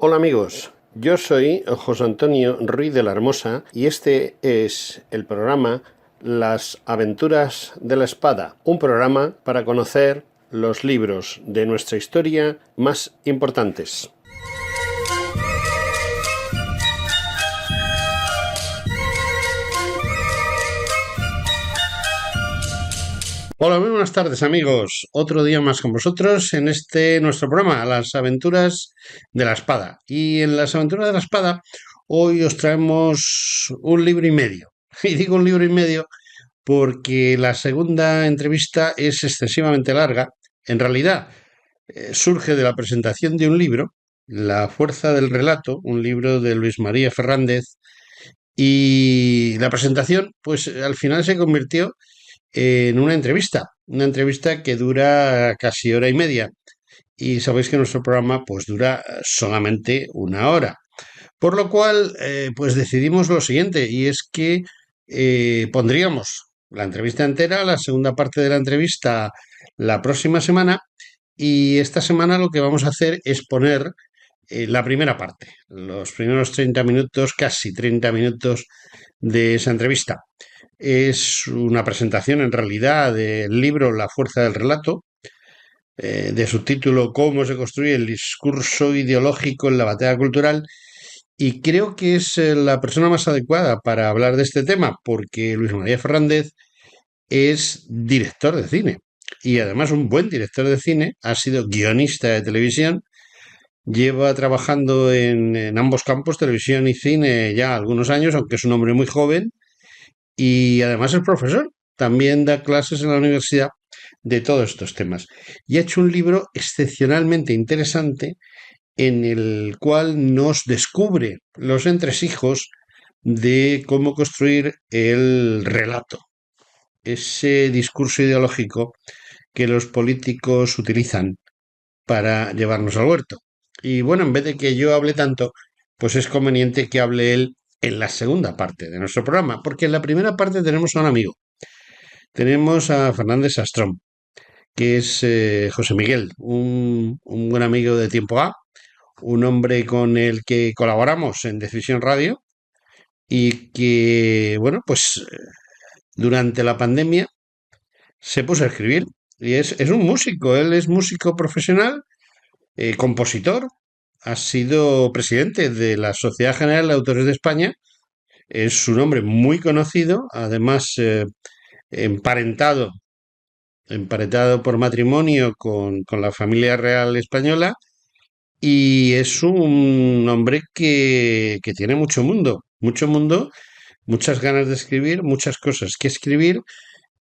Hola amigos, yo soy José Antonio Ruiz de la Hermosa y este es el programa Las Aventuras de la Espada, un programa para conocer los libros de nuestra historia más importantes. Hola, muy buenas tardes amigos. Otro día más con vosotros en este nuestro programa, Las Aventuras de la Espada. Y en Las Aventuras de la Espada hoy os traemos un libro y medio. Y digo un libro y medio porque la segunda entrevista es excesivamente larga. En realidad, surge de la presentación de un libro, La Fuerza del Relato, un libro de Luis María Fernández, y la presentación, pues al final se convirtió en una entrevista que dura casi hora y media. Y sabéis que nuestro programa pues dura solamente una hora. Por lo cual, pues decidimos lo siguiente, y es que pondríamos la entrevista entera, la segunda parte de la entrevista, la próxima semana, y esta semana lo que vamos a hacer es poner la primera parte, los primeros 30 minutos, casi 30 minutos de esa entrevista. Es una presentación en realidad del libro La Fuerza del Relato, de su título Cómo se construye el discurso ideológico en la batalla cultural, y creo que es la persona más adecuada para hablar de este tema, porque Luis María Fernández es director de cine y además un buen director de cine, ha sido guionista de televisión, lleva trabajando en ambos campos, televisión y cine, ya algunos años, aunque es un hombre muy joven, y además es profesor, también da clases en la universidad de todos estos temas. Y ha hecho un libro excepcionalmente interesante en el cual nos descubre los entresijos de cómo construir el relato, ese discurso ideológico que los políticos utilizan para llevarnos al huerto. Y bueno, en vez de que yo hable tanto, pues es conveniente que hable él en la segunda parte de nuestro programa, porque en la primera parte tenemos a un amigo. Tenemos a Fernández Sastrón, que es José Miguel, un buen amigo de Tiempo A, un hombre con el que colaboramos en Decisión Radio y que, bueno, pues durante la pandemia se puso a escribir. Y es un músico, él es músico profesional, compositor, ha sido presidente de la Sociedad General de Autores de España, es un hombre muy conocido, además emparentado, emparentado por matrimonio con la familia real española, y es un hombre que tiene mucho mundo, muchas ganas de escribir, muchas cosas que escribir,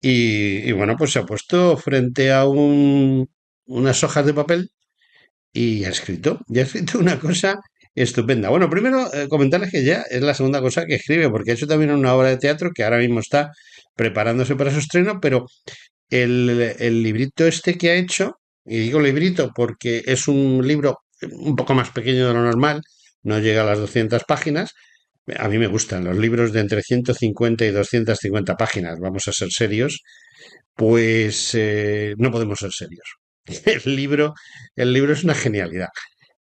y bueno, pues se ha puesto frente a unas hojas de papel y ha escrito una cosa estupenda. Bueno, primero comentarles que ya es la segunda cosa que escribe, porque ha hecho también una obra de teatro que ahora mismo está preparándose para su estreno, pero el librito este que ha hecho, y digo librito porque es un libro un poco más pequeño de lo normal, no llega a las 200 páginas. A mí me gustan los libros de entre 150 y 250 páginas, vamos a ser serios, pues no podemos ser serios. El libro, el libro es una genialidad.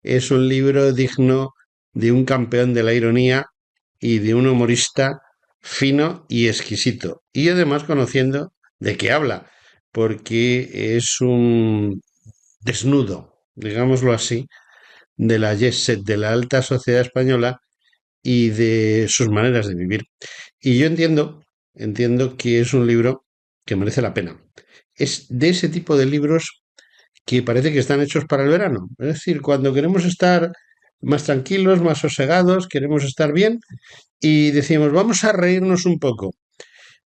Es un libro digno de un campeón de la ironía y de un humorista fino y exquisito. Y además conociendo de qué habla, porque es un desnudo, digámoslo así, de la jet set, de la alta sociedad española y de sus maneras de vivir. Y yo entiendo que es un libro que merece la pena. Es de ese tipo de libros que parece que están hechos para el verano. Es decir, cuando queremos estar más tranquilos, más sosegados, queremos estar bien y decimos, vamos a reírnos un poco.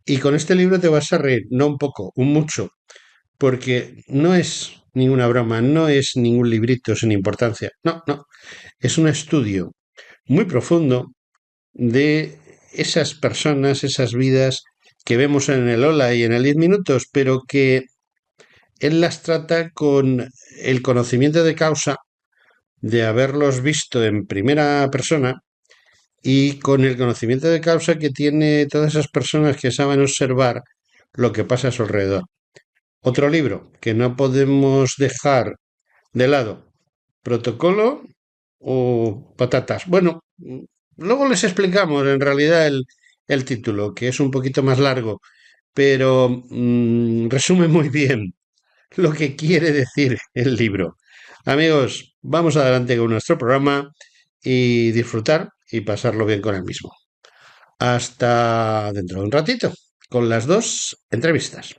Y con este libro te vas a reír, no un poco, un mucho, porque no es ninguna broma, no es ningún librito sin importancia. No, no, es un estudio muy profundo de esas personas, esas vidas que vemos en el Hola y en el 10 minutos, pero que él las trata con el conocimiento de causa de haberlos visto en primera persona y con el conocimiento de causa que tiene todas esas personas que saben observar lo que pasa a su alrededor. Otro libro que no podemos dejar de lado, Protocolo o patatas. Bueno, luego les explicamos en realidad el título, que es un poquito más largo, pero resume muy bien lo que quiere decir el libro. Amigos, vamos adelante con nuestro programa y disfrutar y pasarlo bien con el mismo. Hasta dentro de un ratito, con las dos entrevistas.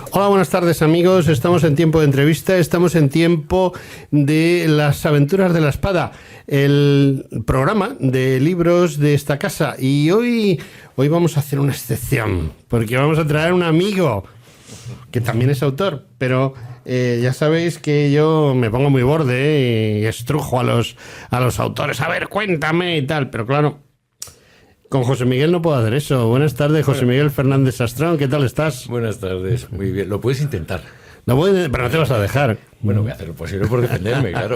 Hola, buenas tardes amigos, estamos en tiempo de entrevista, estamos en tiempo de las aventuras de la espada, el programa de libros de esta casa, y hoy vamos a hacer una excepción, porque vamos a traer un amigo que también es autor, pero ya sabéis que yo me pongo muy borde y estrujo a los autores, a ver, cuéntame y tal, pero claro, con José Miguel no puedo hacer eso. Buenas tardes, José Miguel Fernández Sastrón, ¿qué tal estás? Buenas tardes, muy bien. Lo puedes intentar. Pero no te vas a dejar. Bueno, voy a hacer lo posible por defenderme, claro.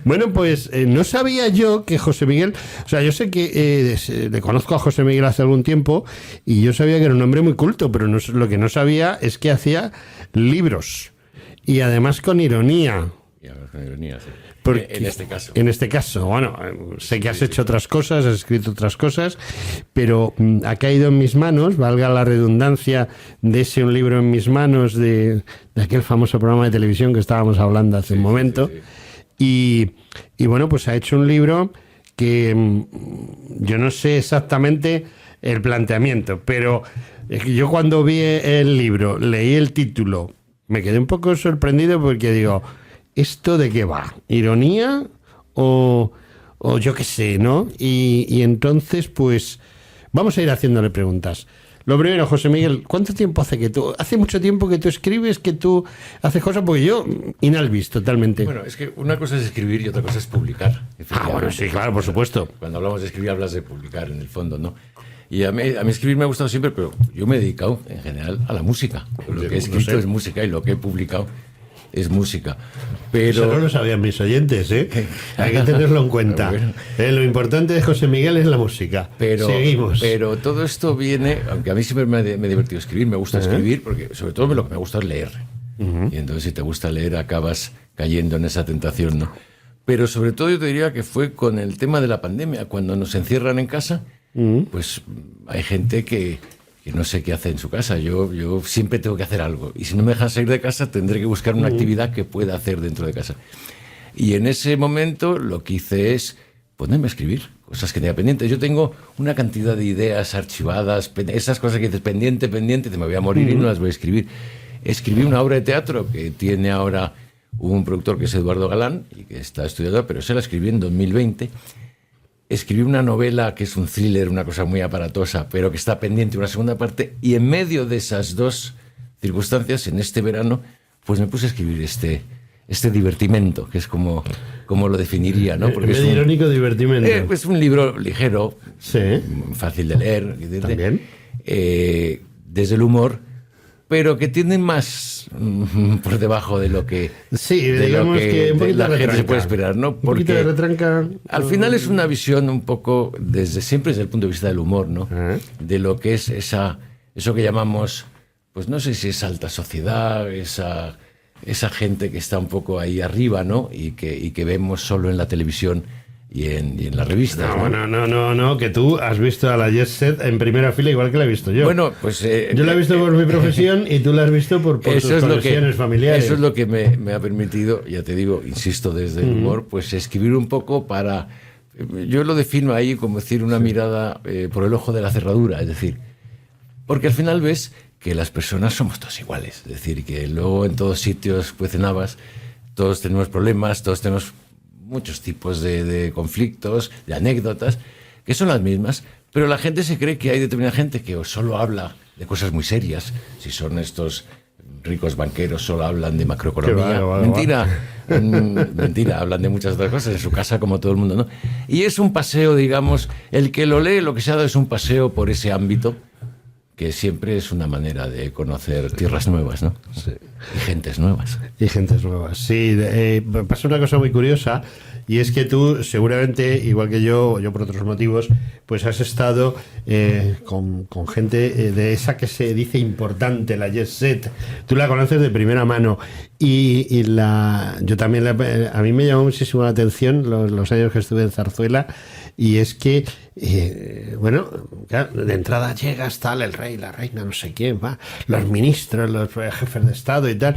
Bueno, pues no sabía yo que José Miguel... O sea, yo sé que le conozco a José Miguel hace algún tiempo y yo sabía que era un hombre muy culto, pero lo que no sabía es que hacía libros. Y además con ironía. Y a ver, con ironía, sí. Porque, en este caso. En este caso, bueno, sé que has hecho otras cosas, has escrito otras cosas, pero ha caído en mis manos, valga la redundancia de ese un libro en mis manos de aquel famoso programa de televisión que estábamos hablando hace un momento. Y bueno, pues ha hecho un libro que yo no sé exactamente el planteamiento, pero yo cuando vi el libro, leí el título, me quedé un poco sorprendido porque digo... ¿Esto de qué va? ¿Ironía o yo qué sé, ¿no? Y entonces, pues, vamos a ir haciéndole preguntas. Lo primero, José Miguel, ¿cuánto tiempo hace que tú... Hace mucho tiempo que tú escribes, que tú haces cosas, porque yo, inalvis totalmente. Bueno, es que una cosa es escribir y otra cosa es publicar. Bueno, sí, claro, por supuesto. Cuando hablamos de escribir, hablas de publicar, en el fondo, ¿no? Y a mí escribir me ha gustado siempre, pero yo me he dedicado, en general, a la música. Lo que he escrito es música y lo que he publicado es música. Pero... Eso no lo sabían mis oyentes, ¿eh? Hay que tenerlo en cuenta. Bueno. Lo importante de José Miguel es la música. Seguimos. Pero todo esto viene, aunque a mí siempre me ha divertido escribir, me gusta escribir, porque sobre todo lo que me gusta es leer. Y entonces si te gusta leer acabas cayendo en esa tentación, ¿no? Pero sobre todo yo te diría que fue con el tema de la pandemia, cuando nos encierran en casa, pues hay gente que no sé qué hace en su casa. Yo siempre tengo que hacer algo. Y si no me dejan salir de casa, tendré que buscar una actividad que pueda hacer dentro de casa. Y en ese momento lo que hice es ponerme a escribir cosas que tenía pendientes. Yo tengo una cantidad de ideas archivadas, esas cosas que dices pendiente, te me voy a morir y no las voy a escribir. Escribí una obra de teatro que tiene ahora un productor que es Eduardo Galán y que está estudiando, pero se la escribí en 2020. Escribí una novela que es un thriller, una cosa muy aparatosa, pero que está pendiente una segunda parte, y en medio de esas dos circunstancias, en este verano, pues me puse a escribir este divertimento, que es como lo definiría, ¿no? Porque es un irónico divertimento. Es un libro ligero, sí, fácil de leer, también, desde el humor, pero que tiene más por debajo de lo que, sí, digamos que un poquito la gente se puede esperar, ¿no? Porque un poquito de retranca. Al final es una visión un poco siempre desde el punto de vista del humor, ¿no? De lo que es eso que llamamos, pues no sé si es alta sociedad, esa gente que está un poco ahí arriba, ¿no? Y que vemos solo en la televisión y en las revistas. No, que tú has visto a la Jet Set en primera fila igual que la he visto yo. Bueno, pues... yo la he visto por mi profesión y tú la has visto por tus conexiones familiares. Eso es lo que me ha permitido, ya te digo, insisto, desde el humor, pues escribir un poco para... Yo lo defino ahí como decir una mirada por el ojo de la cerradura, es decir, porque al final ves que las personas somos todos iguales, es decir, que luego en todos sitios cuecen habas, todos tenemos problemas, todos tenemos muchos tipos de conflictos, de anécdotas, que son las mismas, pero la gente se cree que hay determinada gente que solo habla de cosas muy serias, si son estos ricos banqueros solo hablan de macroeconomía. Vale. Mentira. Mentira, hablan de muchas otras cosas en su casa como todo el mundo, ¿no? Y es un paseo, digamos, el que lo lee, lo que se ha dado es un paseo por ese ámbito, que siempre es una manera de conocer tierras nuevas, ¿no? Sí. Y gentes nuevas. Y gentes nuevas. Sí, pasa una cosa muy curiosa, y es que tú seguramente, igual que yo por otros motivos, pues has estado con gente de esa que se dice importante, la jet set. Tú la conoces de primera mano. Yo también, a mí me llamó muchísimo la atención los años que estuve en Zarzuela, y es que, bueno, claro, de entrada llegas, tal, el rey, la reina, no sé quién, va, los ministros, los jefes de Estado y tal,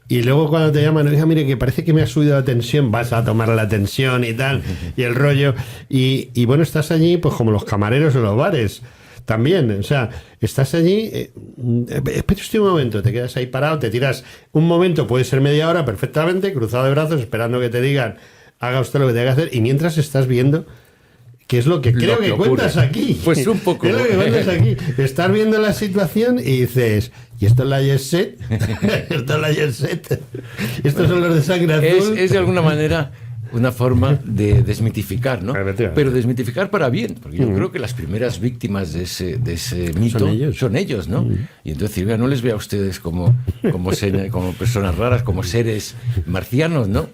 y luego cuando te llaman, oiga, mire, que parece que me ha subido la tensión, vas a tomar la tensión y tal, y el rollo, y bueno, estás allí pues como los camareros en los bares. También, o sea, estás allí, espera usted un momento, te quedas ahí parado, te tiras un momento, puede ser media hora perfectamente, cruzado de brazos, esperando que te digan, haga usted lo que tenga que hacer, y mientras estás viendo qué es lo que creo que cuentas aquí. Pues un poco. ¿Qué es lo que cuentas aquí? Estás viendo la situación y dices, ¿y esto es la jet set? ¿Esto es la jet set? ¿Estos son los de sangre azul? Es de alguna manera una forma de desmitificar, ¿no? Pero desmitificar para bien, porque yo creo que las primeras víctimas de ese mito son ellos, ¿no? Y entonces, oiga, no les vea a ustedes como personas raras, como seres marcianos, ¿no?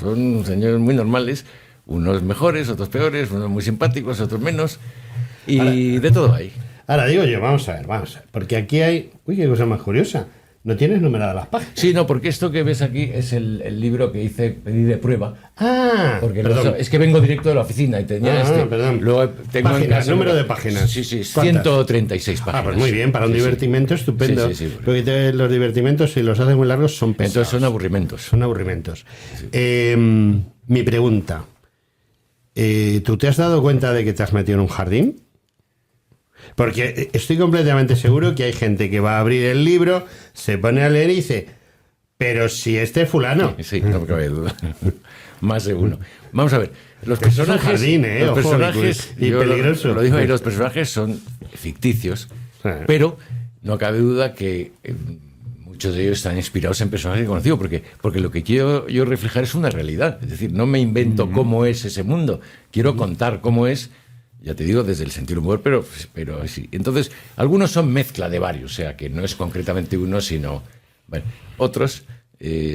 Son señores muy normales, unos mejores, otros peores, unos muy simpáticos, otros menos, y ahora, de todo hay. Ahora digo yo, vamos a ver, porque aquí hay... Uy, qué cosa más curiosa. ¿No tienes numeradas las páginas? Sí, no, porque esto que ves aquí es el libro que pedí de prueba. Ah, porque es que vengo directo de la oficina y tenía perdón. Luego tengo páginas, número de páginas. Sí, 136 páginas. Ah, pues muy bien, para un divertimento estupendo. Sí, porque los divertimentos, si los haces muy largos, son pesados. Entonces son aburrimentos. Son aburrimentos. Sí. Mi pregunta. ¿Tú te has dado cuenta de que te has metido en un jardín? Porque estoy completamente seguro que hay gente que va a abrir el libro, se pone a leer y dice, pero si este es fulano. Sí, no me cabe duda. Más de uno. Vamos a ver, los personajes... Es un jardín, los personajes, y peligroso. Lo digo ahí, los personajes son ficticios, pero no cabe duda que muchos de ellos están inspirados en personajes conocidos, porque lo que quiero yo reflejar es una realidad. Es decir, no me invento cómo es ese mundo, quiero contar cómo es. Ya te digo, desde el sentido humor, pero sí. Entonces, algunos son mezcla de varios, o sea, que no es concretamente uno, sino... Bueno, otros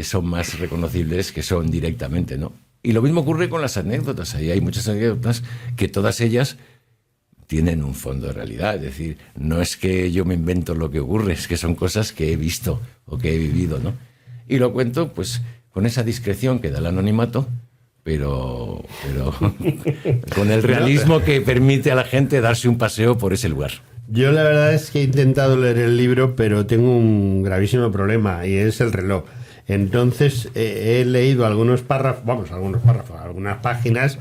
son más reconocibles que son directamente, ¿no? Y lo mismo ocurre con las anécdotas. Ahí hay muchas anécdotas que todas ellas tienen un fondo de realidad. Es decir, no es que yo me invento lo que ocurre, es que son cosas que he visto o que he vivido, ¿no? Y lo cuento, pues, con esa discreción que da el anonimato, pero con el realismo que permite a la gente darse un paseo por ese lugar. Yo la verdad es que he intentado leer el libro, pero tengo un gravísimo problema, y es el reloj. Entonces he leído algunas páginas,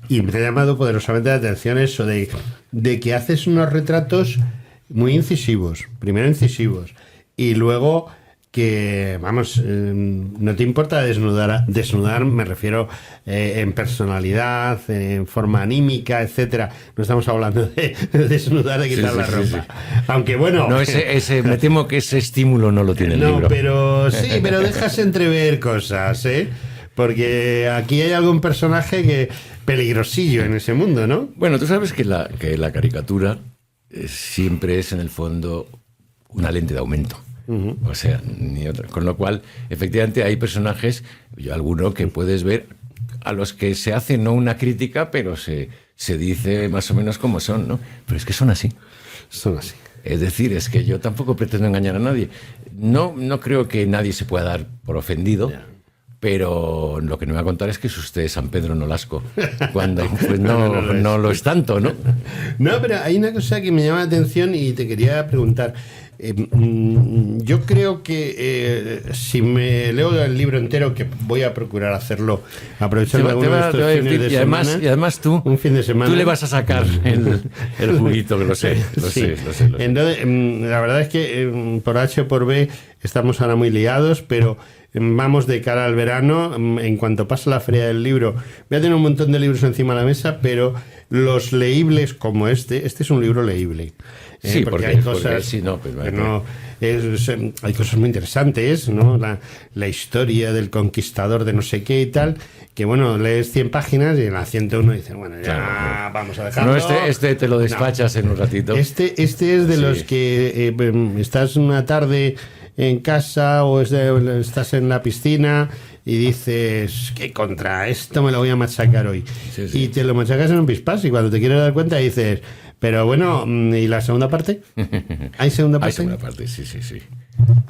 y me ha llamado poderosamente la atención eso de que haces unos retratos muy incisivos, primero incisivos, y luego que, vamos, no te importa desnudar, me refiero en personalidad, en forma anímica, etcétera. No estamos hablando de desnudar, de quitar la ropa. Sí. Aunque bueno... No, me temo que ese estímulo no lo tiene el libro. No, pero sí, pero dejas entrever cosas, ¿eh? Porque aquí hay algún personaje que peligrosillo en ese mundo, ¿no? Bueno, tú sabes que la caricatura siempre es, en el fondo, una lente de aumento. O sea, ni otra. Con lo cual, efectivamente, hay personajes, alguno que puedes ver, a los que se hace no una crítica, pero se dice más o menos cómo son, ¿no? Pero es que son así. Son así. Es decir, es que yo tampoco pretendo engañar a nadie. No creo que nadie se pueda dar por ofendido. Yeah. Pero lo que no me va a contar es que es usted San Pedro Nolasco, cuando pues no lo es tanto, ¿no? No, pero hay una cosa que me llama la atención y te quería preguntar. Yo creo que si me leo el libro entero, que voy a procurar hacerlo aprovechando algunos de estos fines de semana. Y además tú, un fin de semana, tú le vas a sacar el juguito, que lo sé. Entonces, la verdad es que por H o por B estamos ahora muy liados, pero vamos de cara al verano. En cuanto pase la feria del libro, voy a tener un montón de libros encima de la mesa, pero los leíbles como este es un libro leíble. Sí, porque hay cosas, sí, no, pero, hay cosas muy interesantes, ¿no? La historia del conquistador de no sé qué y tal, que bueno, lees 100 páginas y en la 101 dices, bueno, ya claro, vamos a dejarlo. No, este te lo despachas en un ratito. Este es de los que estás una tarde en casa o estás en la piscina y dices, ¿qué contra? Esto me lo voy a machacar hoy. Sí. Y te lo machacas en un pispás y cuando te quieres dar cuenta dices, pero bueno, ¿y la segunda parte? ¿Hay segunda parte? Hay segunda parte, sí.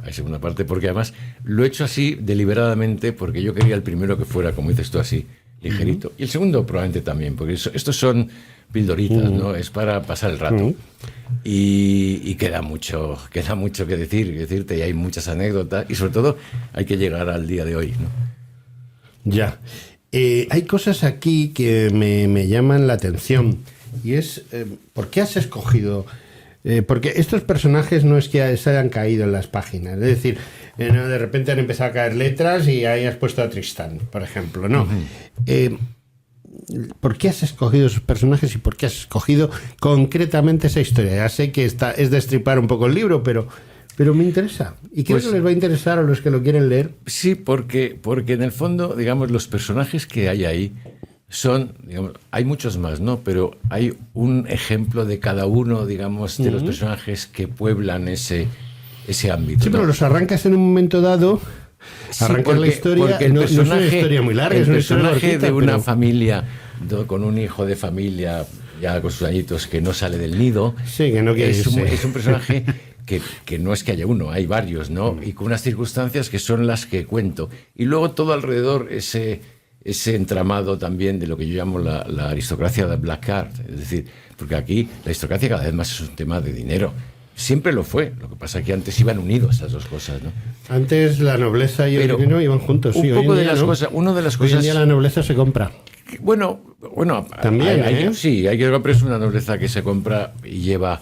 Hay segunda parte porque además lo he hecho así deliberadamente porque yo quería el primero que fuera, como dices tú, así, ligerito. Y el segundo probablemente también, porque estos son pildoritas, ¿no? Es para pasar el rato. Y queda mucho que decirte, y hay muchas anécdotas, y sobre todo hay que llegar al día de hoy, ¿no? Ya. Hay cosas aquí que me llaman la atención, y es, ¿por qué has escogido? Porque estos personajes no es que se hayan caído en las páginas, es decir, no, de repente han empezado a caer letras y ahí has puesto a Tristán, por ejemplo, ¿no? ¿Por qué has escogido esos personajes y por qué has escogido concretamente esa historia? Ya sé que es destripar un poco el libro, pero me interesa. Y creo que les va a interesar a los que lo quieren leer. Sí, porque en el fondo, digamos, los personajes que hay ahí son, digamos, hay muchos más, ¿no? Pero hay un ejemplo de cada uno, digamos, de los personajes que pueblan ese ámbito. Sí, ¿no? pero los arrancas en un momento dado. Arrancas la historia, porque el personaje, no es una historia muy larga, el es una personaje cortita, de una familia con un hijo de familia ya con sus añitos que no sale del nido, sí, que no quiere es un personaje que no es que haya uno, hay varios, ¿no? Y con unas circunstancias que son las que cuento. Y luego todo alrededor ese entramado también de lo que yo llamo la aristocracia de Black Card, es decir, porque aquí la aristocracia cada vez más es un tema de dinero. Siempre lo fue, lo que pasa es que antes iban unidos esas dos cosas, ¿no? Antes la nobleza y el dinero iban juntos, sí. Una de las cosas. Hoy en día la nobleza se compra. Bueno, también, sí, hay que comprar, es una nobleza que se compra y lleva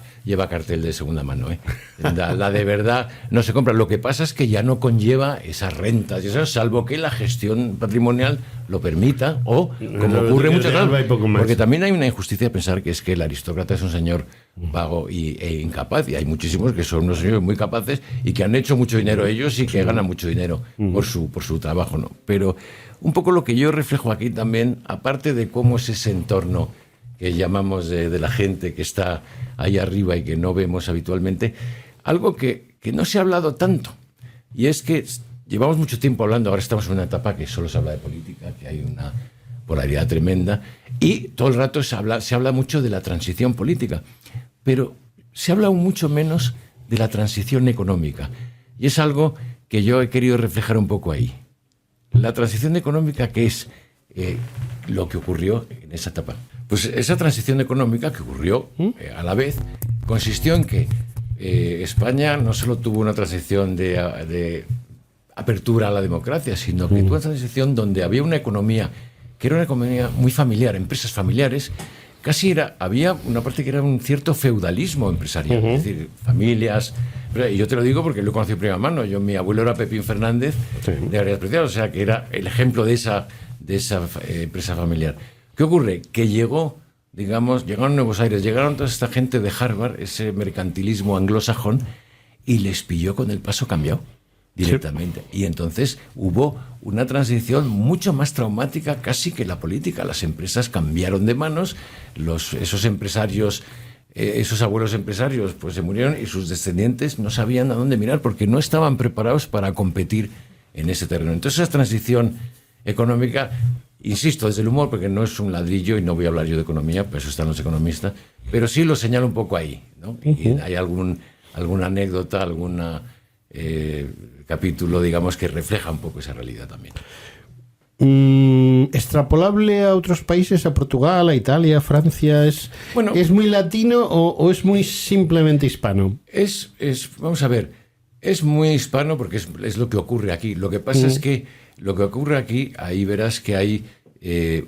cartel de segunda mano, ¿eh? La de verdad no se compra. Lo que pasa es que ya no conlleva esas rentas, y eso, salvo que la gestión patrimonial lo permita, o como ocurre muchas veces, porque también hay una injusticia de pensar que es que el aristócrata es un señor vago e incapaz, y hay muchísimos que son unos señores muy capaces y que han hecho mucho dinero ellos y que ganan mucho dinero por su trabajo, ¿no? Pero un poco lo que yo reflejo aquí también, aparte de cómo es ese entorno que llamamos de la gente que está ahí arriba y que no vemos habitualmente, algo que no se ha hablado tanto, y es que llevamos mucho tiempo hablando, ahora estamos en una etapa que solo se habla de política, que hay una polaridad tremenda, y todo el rato se habla mucho de la transición política, pero se habla aún mucho menos de la transición económica, y es algo que yo he querido reflejar un poco ahí. La transición económica, ¿qué es lo que ocurrió en esa etapa? Pues esa transición económica que ocurrió a la vez consistió en que España no solo tuvo una transición de apertura a la democracia, sino que tuvo una transición donde había una economía que era una economía muy familiar, empresas familiares. Había una parte que era un cierto feudalismo empresarial, es decir, familias. Y yo te lo digo porque lo he conocido de primera mano. Mi abuelo era Pepín Fernández de Arias Preciados, o sea que era el ejemplo de esa empresa familiar. ¿Qué ocurre? Que llegaron a Nuevos Aires, llegaron toda esta gente de Harvard, ese mercantilismo anglosajón, y les pilló con el paso cambiado directamente. Sí. Y entonces hubo una transición mucho más traumática casi que la política. Las empresas cambiaron de manos, esos empresarios, esos abuelos empresarios, pues se murieron y sus descendientes no sabían a dónde mirar porque no estaban preparados para competir en ese terreno. Entonces esa transición económica, insisto, desde el humor, porque no es un ladrillo y no voy a hablar yo de economía, pues eso están los economistas, pero sí lo señalo un poco ahí, ¿no? Y hay alguna anécdota, alguna capítulo, digamos, que refleja un poco esa realidad también. ¿Extrapolable a otros países, a Portugal, a Italia, a Francia? ¿Es muy latino o es muy simplemente hispano? Vamos a ver, es muy hispano porque es lo que ocurre aquí. Lo que pasa es que lo que ocurre aquí, ahí verás que hay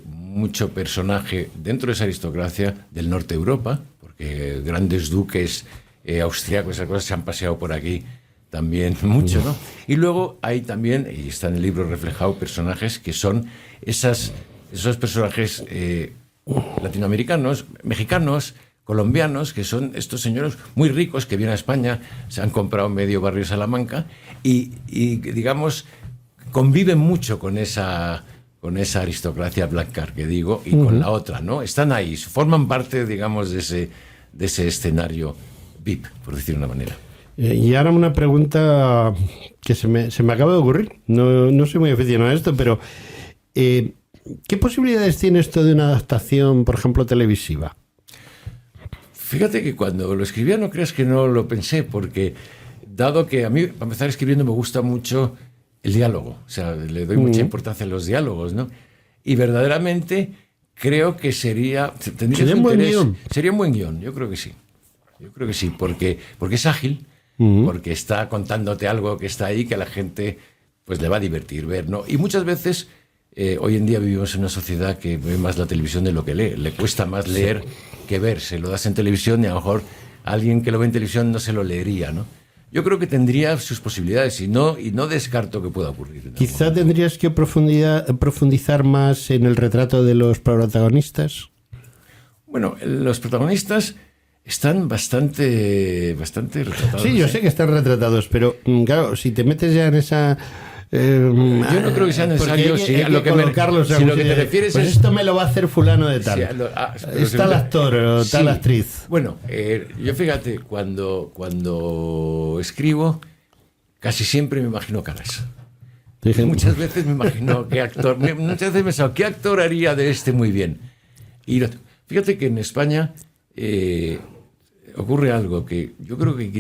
mucho personaje dentro de esa aristocracia del norte de Europa, porque grandes duques austriacos, esas cosas se han paseado por aquí también mucho, ¿no? Y luego hay también, y está en el libro reflejado, personajes que son esos personajes latinoamericanos, mexicanos, colombianos, que son estos señores muy ricos que vienen a España, se han comprado medio barrio Salamanca y digamos, conviven mucho con esa aristocracia blanca que digo y con la otra, ¿no? Están ahí, forman parte, digamos, de ese escenario VIP, por decir de una manera. Y ahora una pregunta que se me acaba de ocurrir. No soy muy aficionado a esto, pero ¿qué posibilidades tiene esto de una adaptación, por ejemplo, televisiva? Fíjate que cuando lo escribía no creas que no lo pensé, porque dado que a mí, para empezar escribiendo, me gusta mucho el diálogo, o sea, le doy mucha importancia a los diálogos, ¿no? Y verdaderamente creo que sería un buen guión. Sería un buen guión, yo creo que sí. Yo creo que sí, porque es ágil, porque está contándote algo que está ahí, que a la gente pues le va a divertir ver, ¿no? Y muchas veces, hoy en día vivimos en una sociedad que ve más la televisión de lo que lee. Le cuesta más leer que ver. Se lo das en televisión y a lo mejor alguien que lo ve en televisión no se lo leería, ¿no? Yo creo que tendría sus posibilidades y no descarto que pueda ocurrir. Quizá tendrías que profundizar más en el retrato de los protagonistas. Bueno, los protagonistas están bastante retratados. Sí, yo sé que están retratados, pero claro, si te metes ya en esa... yo no creo que sea necesario. Si lo que te refieres pues esto me lo va a hacer fulano de tal. Sí, tal actor o tal actriz. Bueno, yo fíjate, cuando escribo, casi siempre me imagino caras. Muchas veces me imagino qué actor. Muchas veces he pensado, ¿qué actor haría de este muy bien? Y fíjate que en España ocurre algo que yo creo que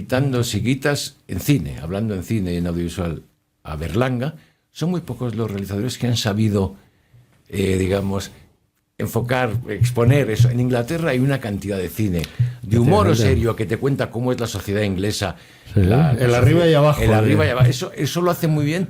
si quitas en cine, hablando en cine y en audiovisual, a Berlanga, son muy pocos los realizadores que han sabido, digamos, enfocar, exponer eso. En Inglaterra hay una cantidad de cine, de humor serio, que te cuenta cómo es la sociedad inglesa. Sí, el arriba y abajo. El arriba y abajo. Eso lo hacen muy bien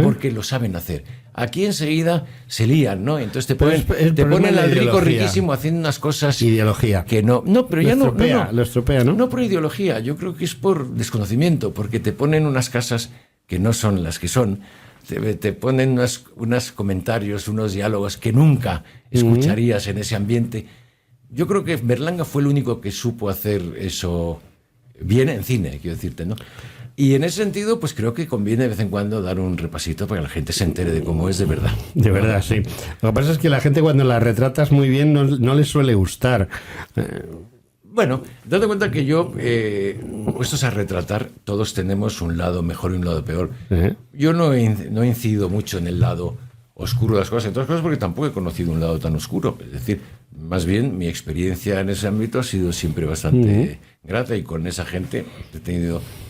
porque lo saben hacer. Aquí enseguida se lían, ¿no? Entonces te ponen al rico riquísimo haciendo unas cosas... Ideología. Que no, pero ya no... Lo estropea, ¿no? No por ideología, yo creo que es por desconocimiento, porque te ponen unas casas que no son las que son, te ponen unos comentarios, unos diálogos que nunca escucharías en ese ambiente. Yo creo que Berlanga fue el único que supo hacer eso bien en cine, quiero decirte, ¿no? Y en ese sentido, pues creo que conviene de vez en cuando dar un repasito para que la gente se entere de cómo es de verdad. De verdad, sí. Lo que pasa es que la gente cuando la retratas muy bien no le suele gustar. Bueno, date cuenta que yo, puestos a retratar, todos tenemos un lado mejor y un lado peor. Yo no he incidido mucho en el lado oscuro de las cosas, entre otras cosas porque tampoco he conocido un lado tan oscuro. Es decir, más bien mi experiencia en ese ámbito ha sido siempre bastante grata y con esa gente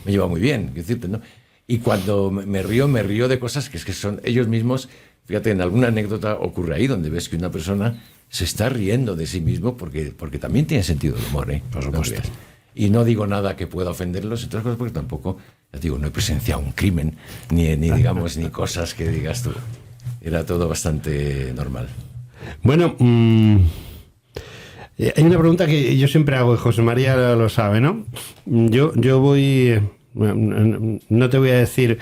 me lleva muy bien, decirte, ¿no? Y cuando me río de cosas que son ellos mismos. Fíjate, en alguna anécdota ocurre ahí donde ves que una persona se está riendo de sí mismo porque también tiene sentido del humor, ¿eh? Por supuesto. Y no digo nada que pueda ofenderlos, entre otras cosas, porque tampoco, ya digo, no he presenciado un crimen, ni digamos, ni cosas que digas tú. Era todo bastante normal. Bueno, hay una pregunta que yo siempre hago, y José María lo sabe, ¿no? Yo voy... No te voy a decir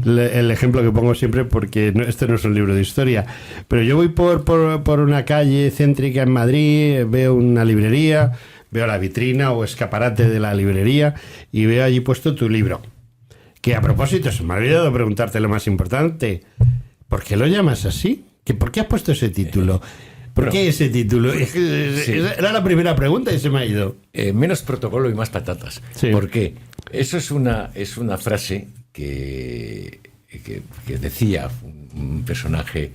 el ejemplo que pongo siempre porque este no es un libro de historia, pero yo voy por una calle céntrica en Madrid, veo una librería, veo la vitrina o escaparate de la librería y veo allí puesto tu libro, que a propósito se me ha olvidado preguntarte lo más importante, ¿por qué lo llamas así? ¿Por qué has puesto ese título? ¿Por qué ese título? Sí. Era la primera pregunta y se me ha ido. Menos protocolo y más patatas. Sí. ¿Por qué? Eso es una frase que decía un personaje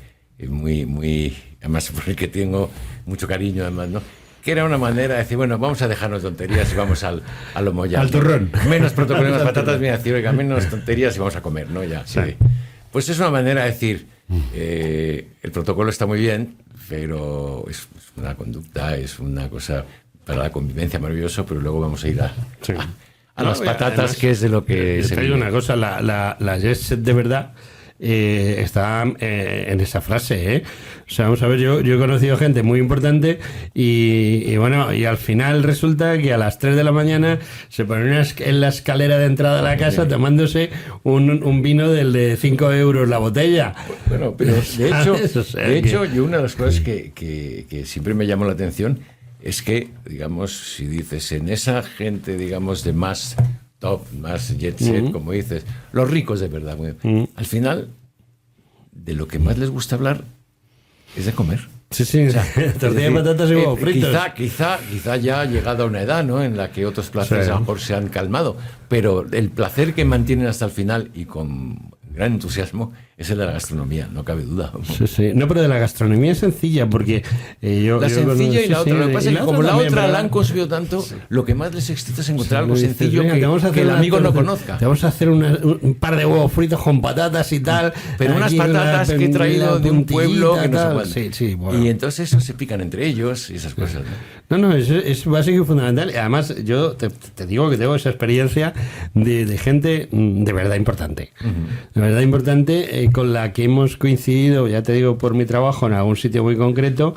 muy, además por el que tengo mucho cariño, además, ¿no? Que era una manera de decir, bueno, vamos a dejarnos tonterías y vamos a lo mollado. Al turrón. Menos protocolo y más patatas, viene a decir, oiga, menos tonterías y vamos a comer, ¿no? Ya, sí. Pues es una manera de decir, el protocolo está muy bien, pero es una conducta, es una cosa para la convivencia maravilloso, pero luego vamos a ir a las patatas, además, que es de lo que se vive. Una cosa, la jet set de verdad está en esa frase, ¿eh? O sea, vamos a ver, yo he conocido gente muy importante y bueno, y al final resulta que a las 3 de la mañana se ponen en la escalera de entrada a la casa tomándose un vino del de 5 euros la botella. Bueno, pero de hecho, yo una de las cosas que siempre me llamó la atención es que, digamos, si dices en esa gente, digamos, de más top, más jet set, como dices, los ricos de verdad, al final, de lo que más les gusta hablar es de comer. Sí, sí, o sea, tortilla de patatas y huevos fritos. Quizá ya ha llegado a una edad, ¿no?, en la que otros placeres a lo mejor se han calmado, pero el placer que mantienen hasta el final y con gran entusiasmo es el de la gastronomía, no cabe duda. Sí, sí. No, pero de la gastronomía es sencilla, porque la sencilla y la otra. Lo que pasa es que como la otra la han consumido tanto, lo que más les excita es encontrar algo sencillo que el amigo no conozca. Te vamos a hacer un par de huevos fritos con patatas y tal. Pero unas patatas que he traído de un pueblo que no sé cuál. Sí, bueno. Y entonces eso se pican entre ellos y esas cosas, ¿no? No, es básico y fundamental. Y además, yo te digo que tengo esa experiencia de gente de verdad importante. De verdad importante, con la que hemos coincidido, ya te digo, por mi trabajo en algún sitio muy concreto.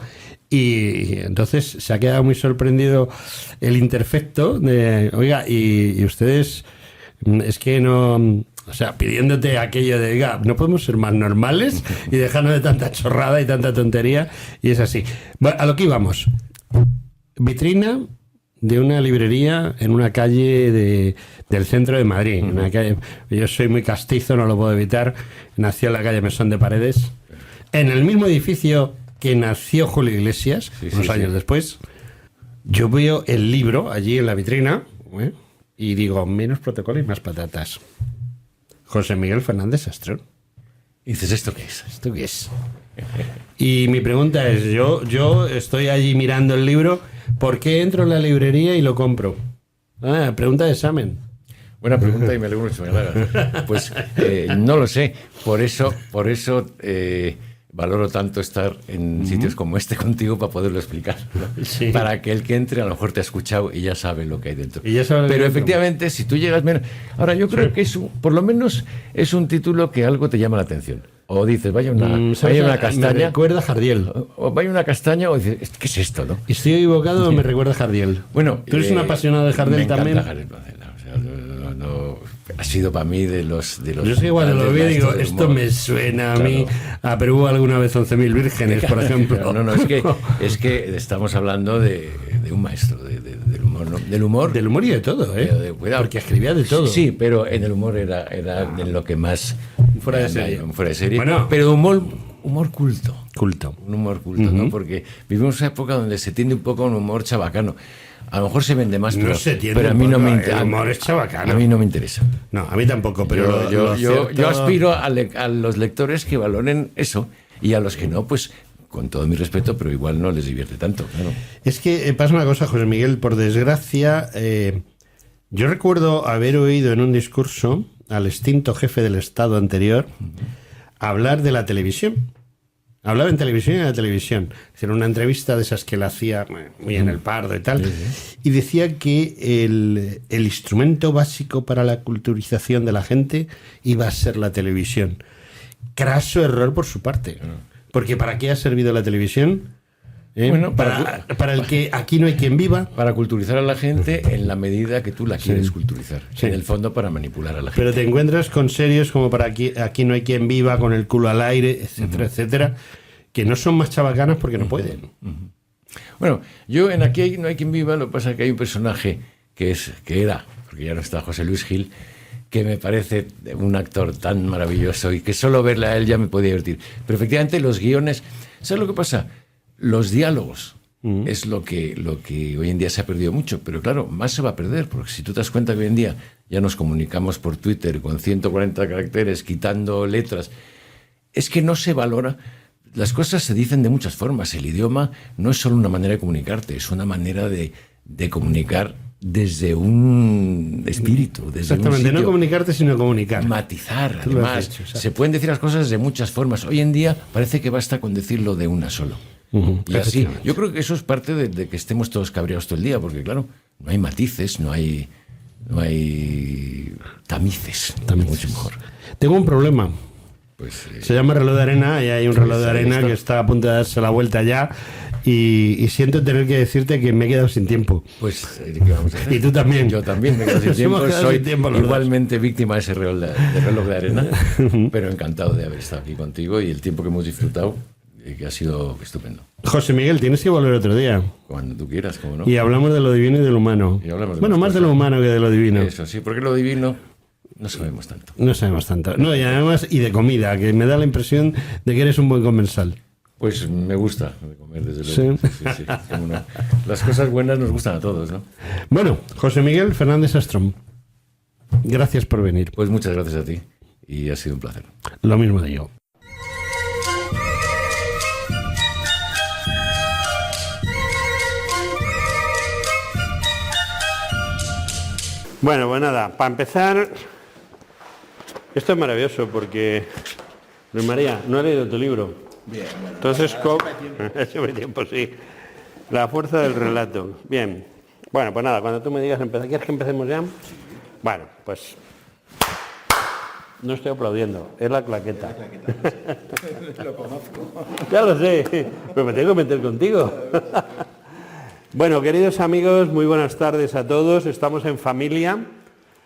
Y entonces se ha quedado muy sorprendido el interfecto de, oiga, y ustedes, es que no... O sea, pidiéndote aquello de, oiga, no podemos ser más normales y dejarnos de tanta chorrada y tanta tontería. Y es así. Bueno, a lo que íbamos. Vitrina de una librería en una calle del centro de Madrid. Una calle, yo soy muy castizo, no lo puedo evitar. Nació en la calle Mesón de Paredes. En el mismo edificio que nació Julio Iglesias, unos años después. Yo veo el libro allí en la vitrina, y digo, menos protocolo y más patatas. José Miguel Fernández Astrón. Y dices, ¿esto qué es? ¿Esto qué es? Y mi pregunta es, yo estoy allí mirando el libro, ¿por qué entro en la librería y lo compro? Pregunta de examen. Buena pregunta y me alegro mucho. Pues no lo sé. Por eso valoro tanto estar en sitios como este contigo para poderlo explicar, ¿no? Sí. Para que el que entre a lo mejor te ha escuchado y ya sabe lo que hay dentro. Pero efectivamente, si tú llegas menos... Ahora, yo creo que por lo menos es un título que algo te llama la atención. O dices, vaya una castaña... Me recuerda a Jardiel. O vaya una castaña o dices, ¿qué es esto, no? ¿Y estoy equivocado o me recuerda a Jardiel? Bueno, ¿tú eres un apasionado de Jardiel también? Me encanta Jardiel. No, ha sido para mí de los yo sé que cuando lo vi digo, esto me suena a mí a Perú alguna vez 11.000 vírgenes, por ejemplo. No, es que estamos hablando de un maestro del humor, ¿no? Del humor y de todo, porque escribía de todo. Sí, pero en el humor era en lo que más fuera de serie. Bueno, pero humor culto. Un humor culto, ¿no? Porque vivimos una época donde se tiende un poco a un humor chabacano. A lo mejor se vende más, pero a mí no me interesa. El humor es chabacano. A mí no me interesa. No, a mí tampoco, pero yo aspiro a los lectores que valoren eso, y a los que no, pues con todo mi respeto, pero igual no les divierte tanto, claro. Es que pasa una cosa, José Miguel, por desgracia, yo recuerdo haber oído en un discurso al extinto jefe del Estado anterior hablar de la televisión. Hablaba en televisión y en la televisión. Hicieron una entrevista de esas que la hacía muy en el Pardo y tal. Y decía que el instrumento básico para la culturización de la gente iba a ser la televisión. Craso error por su parte. Porque ¿para qué ha servido la televisión? Bueno, para el que aquí no hay quien viva. Para culturizar a la gente en la medida que tú la quieres culturizar. Sí. En el fondo, para manipular a la gente. Pero te encuentras con serios como para aquí no hay quien viva, con el culo al aire, etcétera, etcétera, que no son más chabacanas porque no pueden. Bueno, yo en Aquí no hay quien viva, lo que pasa es que hay un personaje que era, porque ya no está, José Luis Gil, que me parece un actor tan maravilloso y que solo verle a él ya me podía divertir. Pero efectivamente los guiones... ¿Sabes lo que pasa? Los diálogos es lo que hoy en día se ha perdido mucho, pero claro, más se va a perder, porque si tú te das cuenta que hoy en día ya nos comunicamos por Twitter con 140 caracteres, quitando letras, es que no se valora. Las cosas se dicen de muchas formas. El idioma no es solo una manera de comunicarte, es una manera de comunicar desde un espíritu, desde exactamente, un sitio. No comunicarte, sino comunicar. Matizar, además. Se pueden decir las cosas de muchas formas. Hoy en día parece que basta con decirlo de una sola. Y así, yo creo que eso es parte de que estemos todos cabreados todo el día, porque claro, no hay matices, no hay tamices. Mucho mejor. Tengo un problema. Pues, Se llama Reloj de Arena y hay un reloj de arena que está a punto de darse la vuelta ya y siento tener que decirte que me he quedado sin tiempo. Pues, ¿qué vamos a hacer? Y tú también. Yo también me quedo sin Nos hemos tiempo. quedado Soy sin tiempo los igualmente víctima de ese reloj de arena, pero encantado de haber estado aquí contigo y el tiempo que hemos disfrutado, que ha sido estupendo. José Miguel, tienes que volver otro día. Cuando tú quieras, ¿cómo no? Y hablamos de lo divino y de lo humano. Y hablamos de Bueno, más de lo humano que de lo divino. Eso sí, porque lo divino no sabemos tanto. No sabemos tanto. No, y además, y de comida, que me da la impresión de que eres un buen comensal. Pues me gusta de comer, desde luego. Sí. Sí, cómo no. Las cosas buenas nos gustan a todos, ¿no? Bueno, José Miguel Fernández Astrom, gracias por venir. Pues muchas gracias a ti y ha sido un placer. Lo mismo digo. Bueno, pues nada, para empezar, esto es maravilloso porque, Luis María, no he leído tu libro. Bien, bueno. Entonces, siempre tiempo, sí. La fuerza del relato. Bien. Bueno, pues nada, cuando tú me digas empezar, ¿quieres que empecemos ya? Bueno, pues no estoy aplaudiendo, es la claqueta. Lo conozco. Ya lo sé, pero me tengo que meter contigo. Bueno, queridos amigos, muy buenas tardes a todos. Estamos en familia.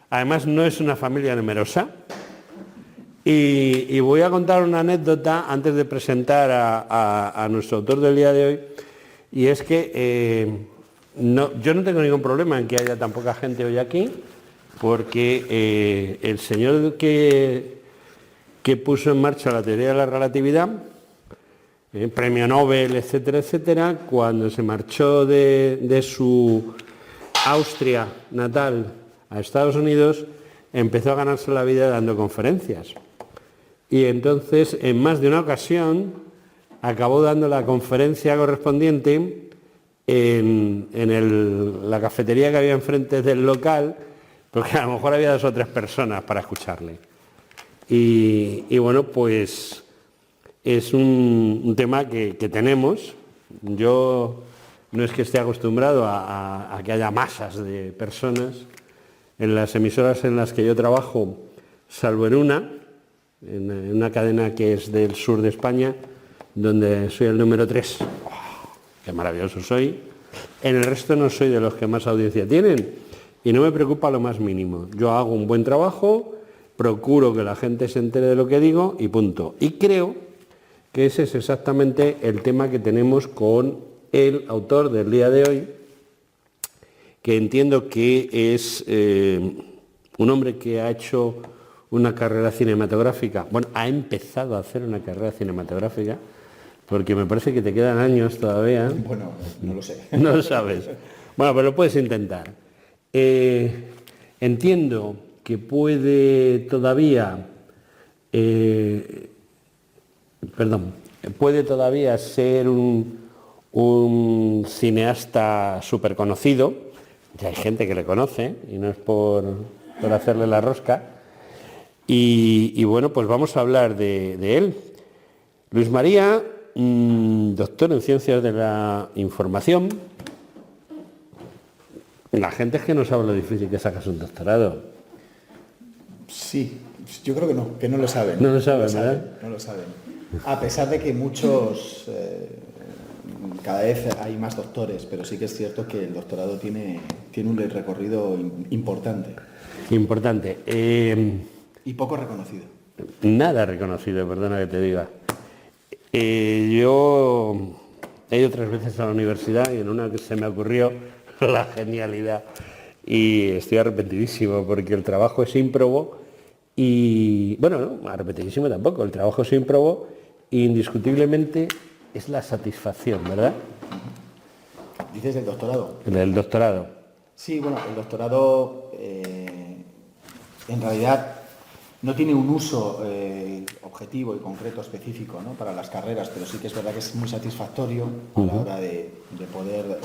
Además, no es una familia numerosa. Y voy a contar una anécdota antes de presentar a nuestro autor del día de hoy. Y es que yo no tengo ningún problema en que haya tan poca gente hoy aquí, porque el señor que puso en marcha la teoría de la relatividad, premio Nobel, etcétera, etcétera, cuando se marchó de su Austria natal a Estados Unidos, empezó a ganarse la vida dando conferencias. Y entonces, en más de una ocasión, acabó dando la conferencia correspondiente en la cafetería que había enfrente del local, porque a lo mejor había 2 o 3 personas para escucharle. Y bueno, pues es un tema que tenemos. Yo no es que esté acostumbrado a que haya masas de personas en las emisoras en las que yo trabajo, salvo en una cadena que es del sur de España, donde soy el número 3. ¡Oh, qué maravilloso soy! En el resto no soy de los que más audiencia tienen y no me preocupa lo más mínimo. Yo hago un buen trabajo, procuro que la gente se entere de lo que digo y punto. Y creo que ese es exactamente el tema que tenemos con el autor del día de hoy, que entiendo que es un hombre que ha hecho una carrera cinematográfica. Bueno, ha empezado a hacer una carrera cinematográfica, porque me parece que te quedan años todavía. Bueno, no lo sé. No lo sabes. Bueno, pero lo puedes intentar. Entiendo que puede todavía ser un cineasta súper conocido. Ya hay gente que le conoce y no es por hacerle la rosca. Y bueno, pues vamos a hablar de él. Luis María, doctor en Ciencias de la Información. La gente es que no sabe lo difícil que sacas un doctorado. Sí, yo creo que no lo saben. No lo saben, ¿verdad? No lo saben. A pesar de que muchos, cada vez hay más doctores, pero sí que es cierto que el doctorado tiene un recorrido importante. Importante. Y poco reconocido. Nada reconocido, perdona que te diga. Yo he ido 3 veces a la universidad y en una que se me ocurrió la genialidad y estoy arrepentidísimo porque el trabajo es ímprobo y, bueno, no, arrepentidísimo tampoco, el trabajo es ímprobo e indiscutiblemente es la satisfacción, ¿verdad? ¿Dices el doctorado? El doctorado. Sí, bueno, el doctorado en realidad no tiene un uso objetivo y concreto específico, ¿no?, para las carreras, pero sí que es verdad que es muy satisfactorio a la hora de poder decir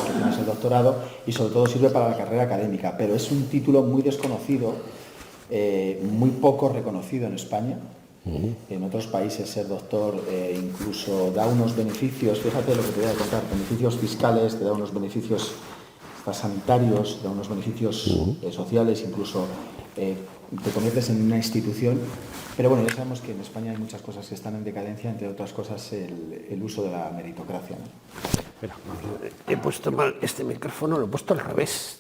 que tienes el doctorado y sobre todo sirve para la carrera académica, pero es un título muy desconocido, muy poco reconocido en España. En otros países ser doctor incluso da unos beneficios, fíjate lo que te voy a contar, beneficios fiscales, te da unos beneficios sanitarios, da unos beneficios sociales, incluso te conviertes en una institución. Pero bueno, ya sabemos que en España hay muchas cosas que están en decadencia, entre otras cosas el uso de la meritocracia, ¿no? Espera, he puesto mal este micrófono, lo he puesto al revés.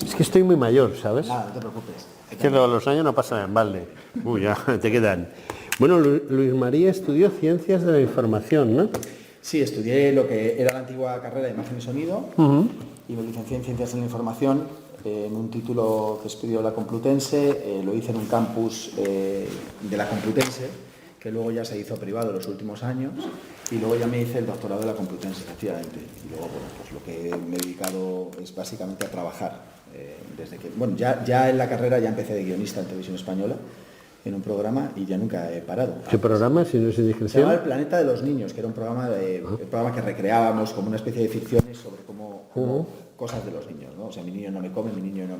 Es que estoy muy mayor, ¿sabes? Nada, no te preocupes. Es que los años no pasan en balde. Uy, ya te quedan. Bueno, Luis María estudió Ciencias de la Información, ¿no? Sí, estudié lo que era la antigua carrera de Imagen y Sonido y me licencié en Ciencias de la Información en un título que estudió la Complutense. Lo hice en un campus de la Complutense, que luego ya se hizo privado los últimos años, y luego ya me hice el doctorado de la Complutense, efectivamente. Y luego, bueno, pues lo que me he dedicado es básicamente a trabajar. Desde que, bueno, ya en la carrera ya empecé de guionista en Televisión Española, en un programa, y ya nunca he parado. ¿Qué programa, si no es Se indiscreción? llamaba El Planeta de los Niños, que era un programa que recreábamos como una especie de ficciones sobre cómo cosas de los niños, ¿no? O sea, mi niño no me come, mi niño no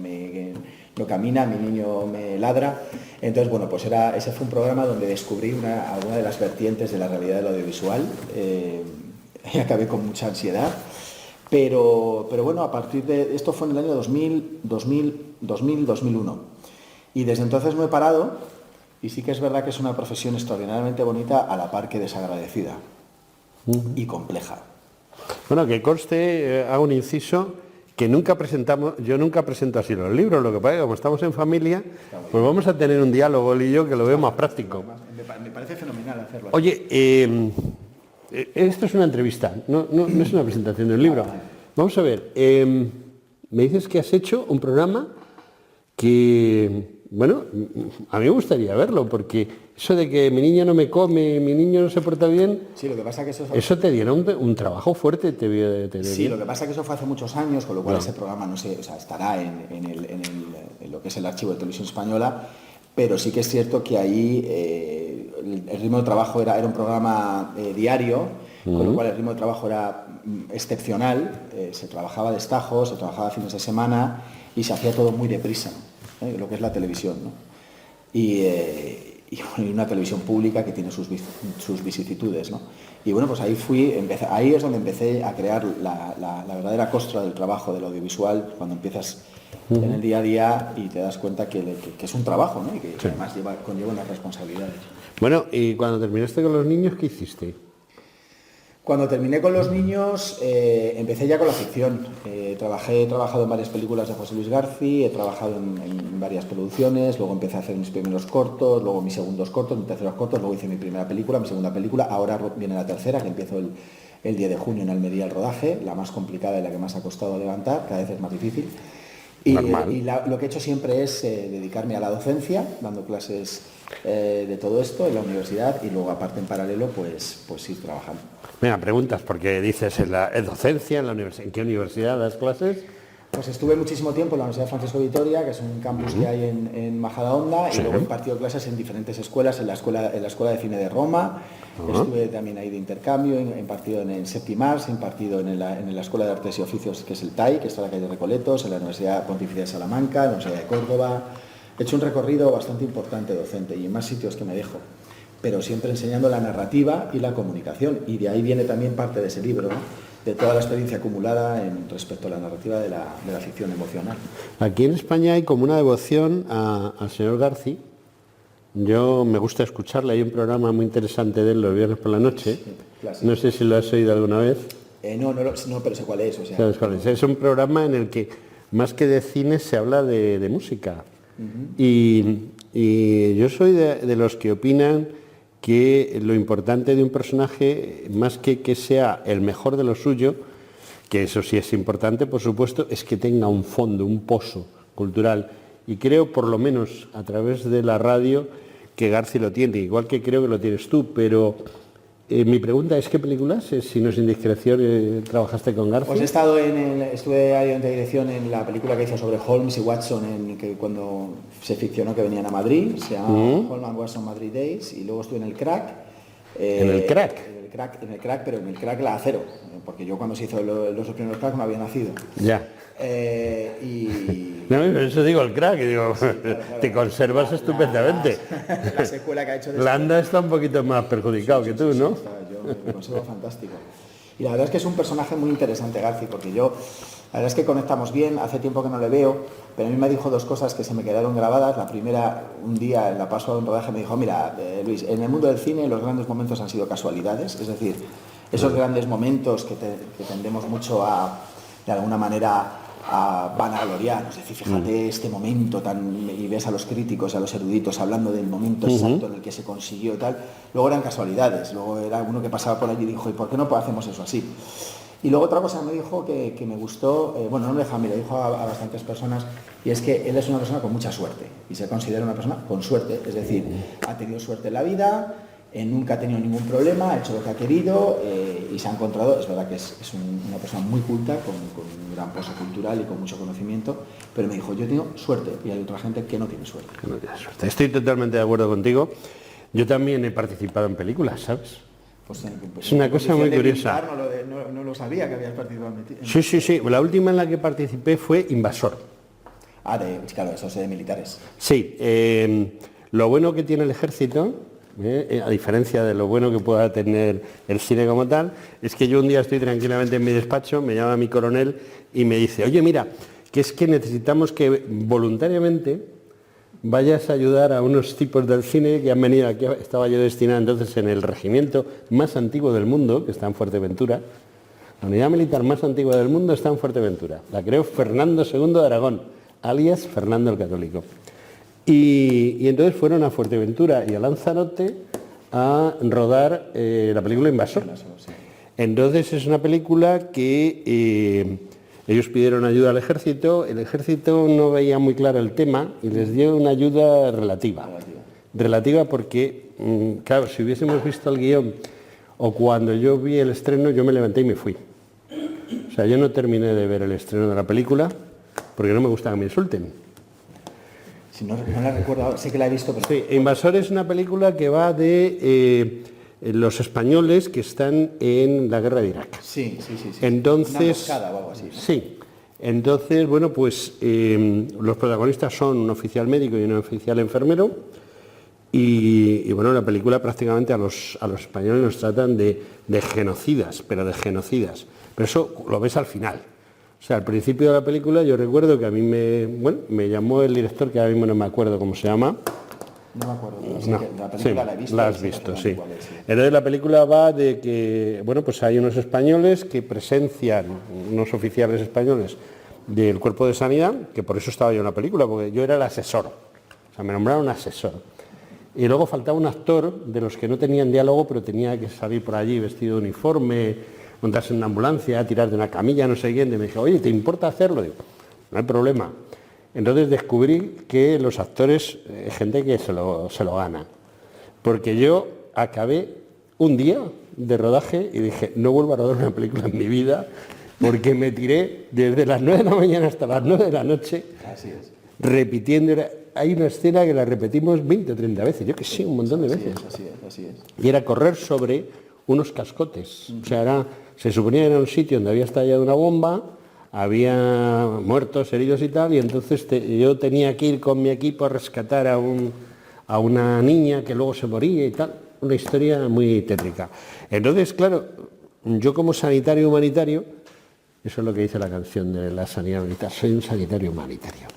camina, mi niño me ladra. Entonces, bueno, pues ese fue un programa donde descubrí alguna de las vertientes de la realidad del audiovisual y acabé con mucha ansiedad. Pero bueno, a partir de esto fue en el año 2000-2001. Y desde entonces no he parado, y sí que es verdad que es una profesión extraordinariamente bonita, a la par que desagradecida y compleja. Bueno, que conste, hago un inciso, que yo nunca presento así los libros, lo que pasa es que como estamos en familia, pues vamos a tener un diálogo él y yo que lo veo más práctico. Me parece fenomenal hacerlo así. Oye, esto es una entrevista, no es una presentación de un libro. Vamos a ver, me dices que has hecho un programa que, bueno, a mí me gustaría verlo, porque eso de que mi niño no me come, mi niño no se porta bien, Sí, lo que pasa que eso te diera un trabajo fuerte, te debió de tener. Sí, lo que pasa es que eso fue hace muchos años, con lo cual ese programa no sé, o sea, estará en lo que es el archivo de Televisión Española, pero sí que es cierto que ahí el ritmo de trabajo era un programa diario, con lo cual el ritmo de trabajo era excepcional, se trabajaba a destajo, se trabajaba fines de semana y se hacía todo muy deprisa, lo que es la televisión, ¿no? Y una televisión pública que tiene sus vicisitudes, ¿no? Y bueno, pues ahí es donde empecé a crear la verdadera costra del trabajo del audiovisual, cuando empiezas en el día a día y te das cuenta que es un trabajo, ¿no? Y que además conlleva unas responsabilidades. Bueno, y cuando terminaste con los niños, ¿qué hiciste? Cuando terminé con los niños, empecé ya con la ficción. He trabajado en varias películas de José Luis García, he trabajado en varias producciones, luego empecé a hacer mis primeros cortos, luego mis segundos cortos, mis terceros cortos, luego hice mi primera película, mi segunda película, ahora viene la tercera, que empiezo el 10 de junio en Almería el rodaje, la más complicada y la que más ha costado levantar, cada vez es más difícil. Y lo que he hecho siempre es dedicarme a la docencia, dando clases de todo esto en la universidad, y luego aparte en paralelo pues ir trabajando. Venga, preguntas, porque dices en docencia, en la universidad. ¿En qué universidad das clases? Pues estuve muchísimo tiempo en la Universidad Francisco Vitoria, que es un campus que hay en Majadahonda, y luego he impartido clases en diferentes escuelas, en la escuela de cine de Roma, estuve también ahí de intercambio, he impartido en Septimars, he impartido en la Escuela de Artes y Oficios, que es el TAI, que está en la calle Recoletos, en la Universidad Pontificia de Salamanca, en la Universidad de Córdoba. He hecho un recorrido bastante importante docente y en más sitios que me dejo, pero siempre enseñando la narrativa y la comunicación, y de ahí viene también parte de ese libro, ¿no? De toda la experiencia acumulada respecto a la narrativa de la ficción emocional. Aquí en España hay como una devoción al señor García. Yo me gusta escucharle, hay un programa muy interesante de él los viernes por la noche. Sí, no sé si lo has oído alguna vez. No, pero sé cuál es. O sea. ¿Sabes cuál es? Es un programa en el que más que de cine se habla de música. Y yo soy de los que opinan que lo importante de un personaje, más que sea el mejor de lo suyo, que eso sí es importante, por supuesto, es que tenga un fondo, un pozo cultural. Y creo, por lo menos a través de la radio, que García lo tiene, igual que creo que lo tienes tú, pero mi pregunta es, ¿qué películas, si no es indiscreción, trabajaste con García? Pues estuve ahí en dirección en la película que hizo sobre Holmes y Watson, que cuando se ficcionó que venían a Madrid, se llama Holmes and Watson Madrid Days, y luego estuve en el Crack. ¿En el Crack? En el Crack, pero en el Crack la acero, porque yo cuando se hizo los primeros Crack no había nacido. Ya. No, eso digo, el Crack, digo, sí, claro, te conservas estupendamente. La secuela que ha hecho... Landa está un poquito más perjudicado que tú, ¿no? Yo me conservo fantástico. Y la verdad es que es un personaje muy interesante, Garci, porque yo, la verdad es que conectamos bien, hace tiempo que no le veo, pero a mí me dijo dos cosas que se me quedaron grabadas. La primera, un día en la paso de un rodaje, me dijo, mira, Luis, en el mundo del cine los grandes momentos han sido casualidades, es decir, esos grandes momentos que tendemos mucho a, de alguna manera, a vanagloriar, es decir, fíjate este momento y ves a los críticos, a los eruditos hablando del momento exacto en el que se consiguió y tal, luego eran casualidades, luego era uno que pasaba por allí y dijo, ¿y por qué no hacemos eso así? Y luego otra cosa me dijo que me gustó, bueno, no me deja a mí, le dijo a bastantes personas, y es que él es una persona con mucha suerte, y se considera una persona con suerte, es decir, ha tenido suerte en la vida, nunca ha tenido ningún problema, ha hecho lo que ha querido y se ha encontrado, es verdad que es una persona muy culta, con un gran pozo cultural y con mucho conocimiento, pero me dijo, yo tengo suerte y hay otra gente que no tiene suerte. No tiene suerte. Estoy totalmente de acuerdo contigo. Yo también he participado en películas, ¿sabes? Pues, es una cosa muy curiosa. No lo sabía que habías participado en Sí. La última en la que participé fue Invasor. Claro, eso es de militares. Sí. Lo bueno que tiene el ejército, a diferencia de lo bueno que pueda tener el cine como tal, es que yo un día estoy tranquilamente en mi despacho, me llama mi coronel y me dice, oye, mira, que es que necesitamos que voluntariamente vayas a ayudar a unos tipos del cine que han venido aquí. Estaba yo destinado entonces en el regimiento más antiguo del mundo, que está en Fuerteventura. La unidad militar más antigua del mundo está en Fuerteventura. La creó Fernando II de Aragón, alias Fernando el Católico. Y entonces fueron a Fuerteventura y a Lanzarote a rodar la película Invasor. Entonces es una película que ellos pidieron ayuda al ejército, el ejército no veía muy claro el tema y les dio una ayuda relativa. Relativa porque, claro, si hubiésemos visto el guión o cuando yo vi el estreno, yo me levanté y me fui. O sea, yo no terminé de ver el estreno de la película porque no me gusta que me insulten. Si no la recuerdo, sé que la he visto, pero... Sí, Invasor es una película que va de los españoles que están en la guerra de Irak. Sí. Entonces, una emboscada o algo así, ¿no? Sí. Entonces, bueno, pues los protagonistas son un oficial médico y un oficial enfermero y bueno, la película prácticamente a los españoles nos tratan de genocidas, pero de genocidas. Pero eso lo ves al final. O sea, al principio de la película yo recuerdo que a mí me llamó el director, que ahora mismo no me acuerdo cómo se llama. No me acuerdo, pero no, la película la he visto. La has visto, sí. Entonces la película va de que, bueno, pues hay unos españoles que presencian, unos oficiales españoles del Cuerpo de Sanidad, que por eso estaba yo en la película, porque yo era el asesor. O sea, me nombraron asesor. Y luego faltaba un actor de los que no tenían diálogo, pero tenía que salir por allí vestido de uniforme, montarse en una ambulancia, tirar de una camilla, no sé quién. Y me dijo, oye, ¿te importa hacerlo? Digo, no hay problema. Entonces descubrí que los actores, gente que se lo gana. Porque yo acabé un día de rodaje y dije, no vuelvo a rodar una película en mi vida, porque me tiré desde las 9 de la mañana hasta las 9 de la noche. Así es. Repitiendo. Hay una escena que la repetimos 20 o 30 veces, yo que sé, un montón de veces. Así es. Y era correr sobre unos cascotes. O sea, se suponía que era un sitio donde había estallado una bomba, había muertos, heridos y tal, y entonces yo tenía que ir con mi equipo a rescatar a una niña que luego se moría y tal. Una historia muy tétrica. Entonces, claro, yo como sanitario humanitario, eso es lo que dice la canción de la sanidad militar, soy un sanitario humanitario.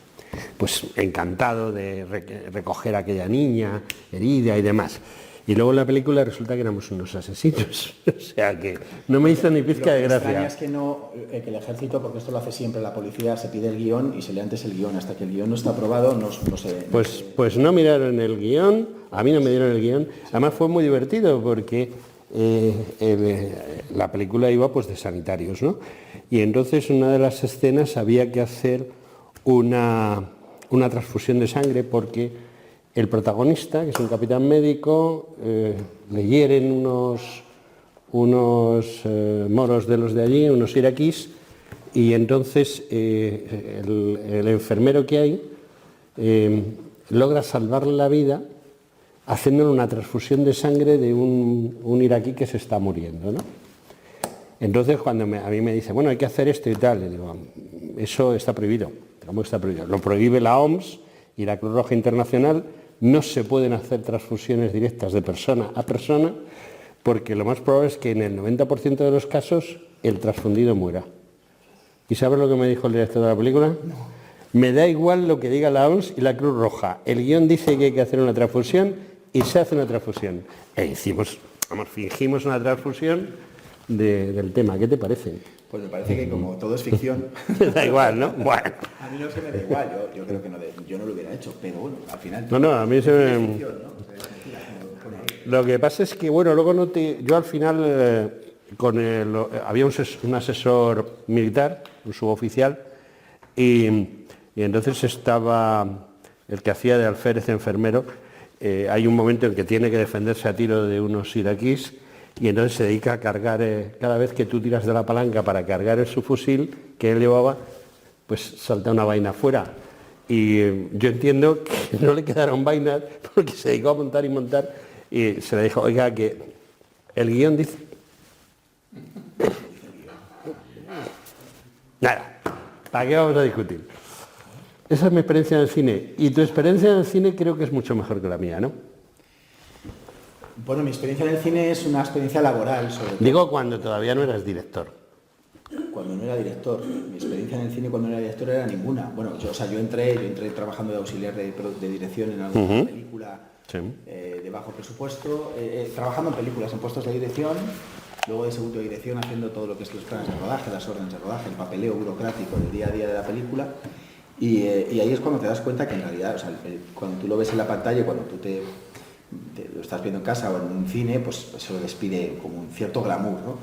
Pues encantado de recoger a aquella niña herida y demás. Y luego en la película resulta que éramos unos asesinos. O sea que no me hizo ni pizca de gracia. Lo extraña es que el ejército, porque esto lo hace siempre la policía, se pide el guión y se lee antes el guión. Hasta que el guión no está aprobado, no se... Pues no miraron el guión, a mí no me dieron el guión. Además fue muy divertido porque la película iba pues de sanitarios, ¿no? Y entonces una de las escenas había que hacer una transfusión de sangre porque el protagonista, que es un capitán médico, le hieren unos moros de los de allí, unos iraquíes, y entonces el enfermero que hay logra salvarle la vida haciéndole una transfusión de sangre de un iraquí que se está muriendo, ¿no? Entonces cuando a mí me dice, bueno, hay que hacer esto y tal, le digo, eso está prohibido. ¿Cómo está prohibido? Lo prohíbe la OMS y la Cruz Roja Internacional. No se pueden hacer transfusiones directas de persona a persona porque lo más probable es que en el 90% de los casos el transfundido muera. ¿Y sabes lo que me dijo el director de la película? No. Me da igual lo que diga la OMS y la Cruz Roja. El guión dice que hay que hacer una transfusión y se hace una transfusión. Fingimos una transfusión del tema. ¿Qué te parece? Pues me parece que como todo es ficción... Da igual, ¿no? Bueno. A mí no se me da igual, yo creo que yo no lo hubiera hecho, pero bueno, al final... No, a mí se me... Ficción, ¿no? Lo que pasa es que, bueno, luego yo al final, había un asesor militar, un suboficial, y entonces estaba el que hacía de alférez enfermero. Hay un momento en que tiene que defenderse a tiro de unos iraquíes y entonces se dedica a cargar, cada vez que tú tiras de la palanca para cargar su fusil que él llevaba, pues salta una vaina fuera. Y yo entiendo que no le quedaron vainas porque se dedicó a montar y montar y se le dijo, oiga, que el guión dice... Nada, ¿para qué vamos a discutir? Esa es mi experiencia en el cine. Y tu experiencia en el cine creo que es mucho mejor que la mía, ¿no? Bueno, mi experiencia en el cine es una experiencia laboral, sobre todo. Digo cuando todavía no eras director. Cuando no era director. Mi experiencia en el cine cuando no era director era ninguna. Bueno, yo entré trabajando de auxiliar de dirección en alguna película de bajo presupuesto, trabajando en películas, en puestos de dirección, luego de segundo de dirección haciendo todo lo que es los planes de rodaje, las órdenes de rodaje, el papeleo burocrático del día a día de la película. Y ahí es cuando te das cuenta que en realidad, o sea, cuando tú lo ves en la pantalla, cuando tú lo estás viendo en casa o en un cine, pues se lo despide como un cierto glamour, ¿no?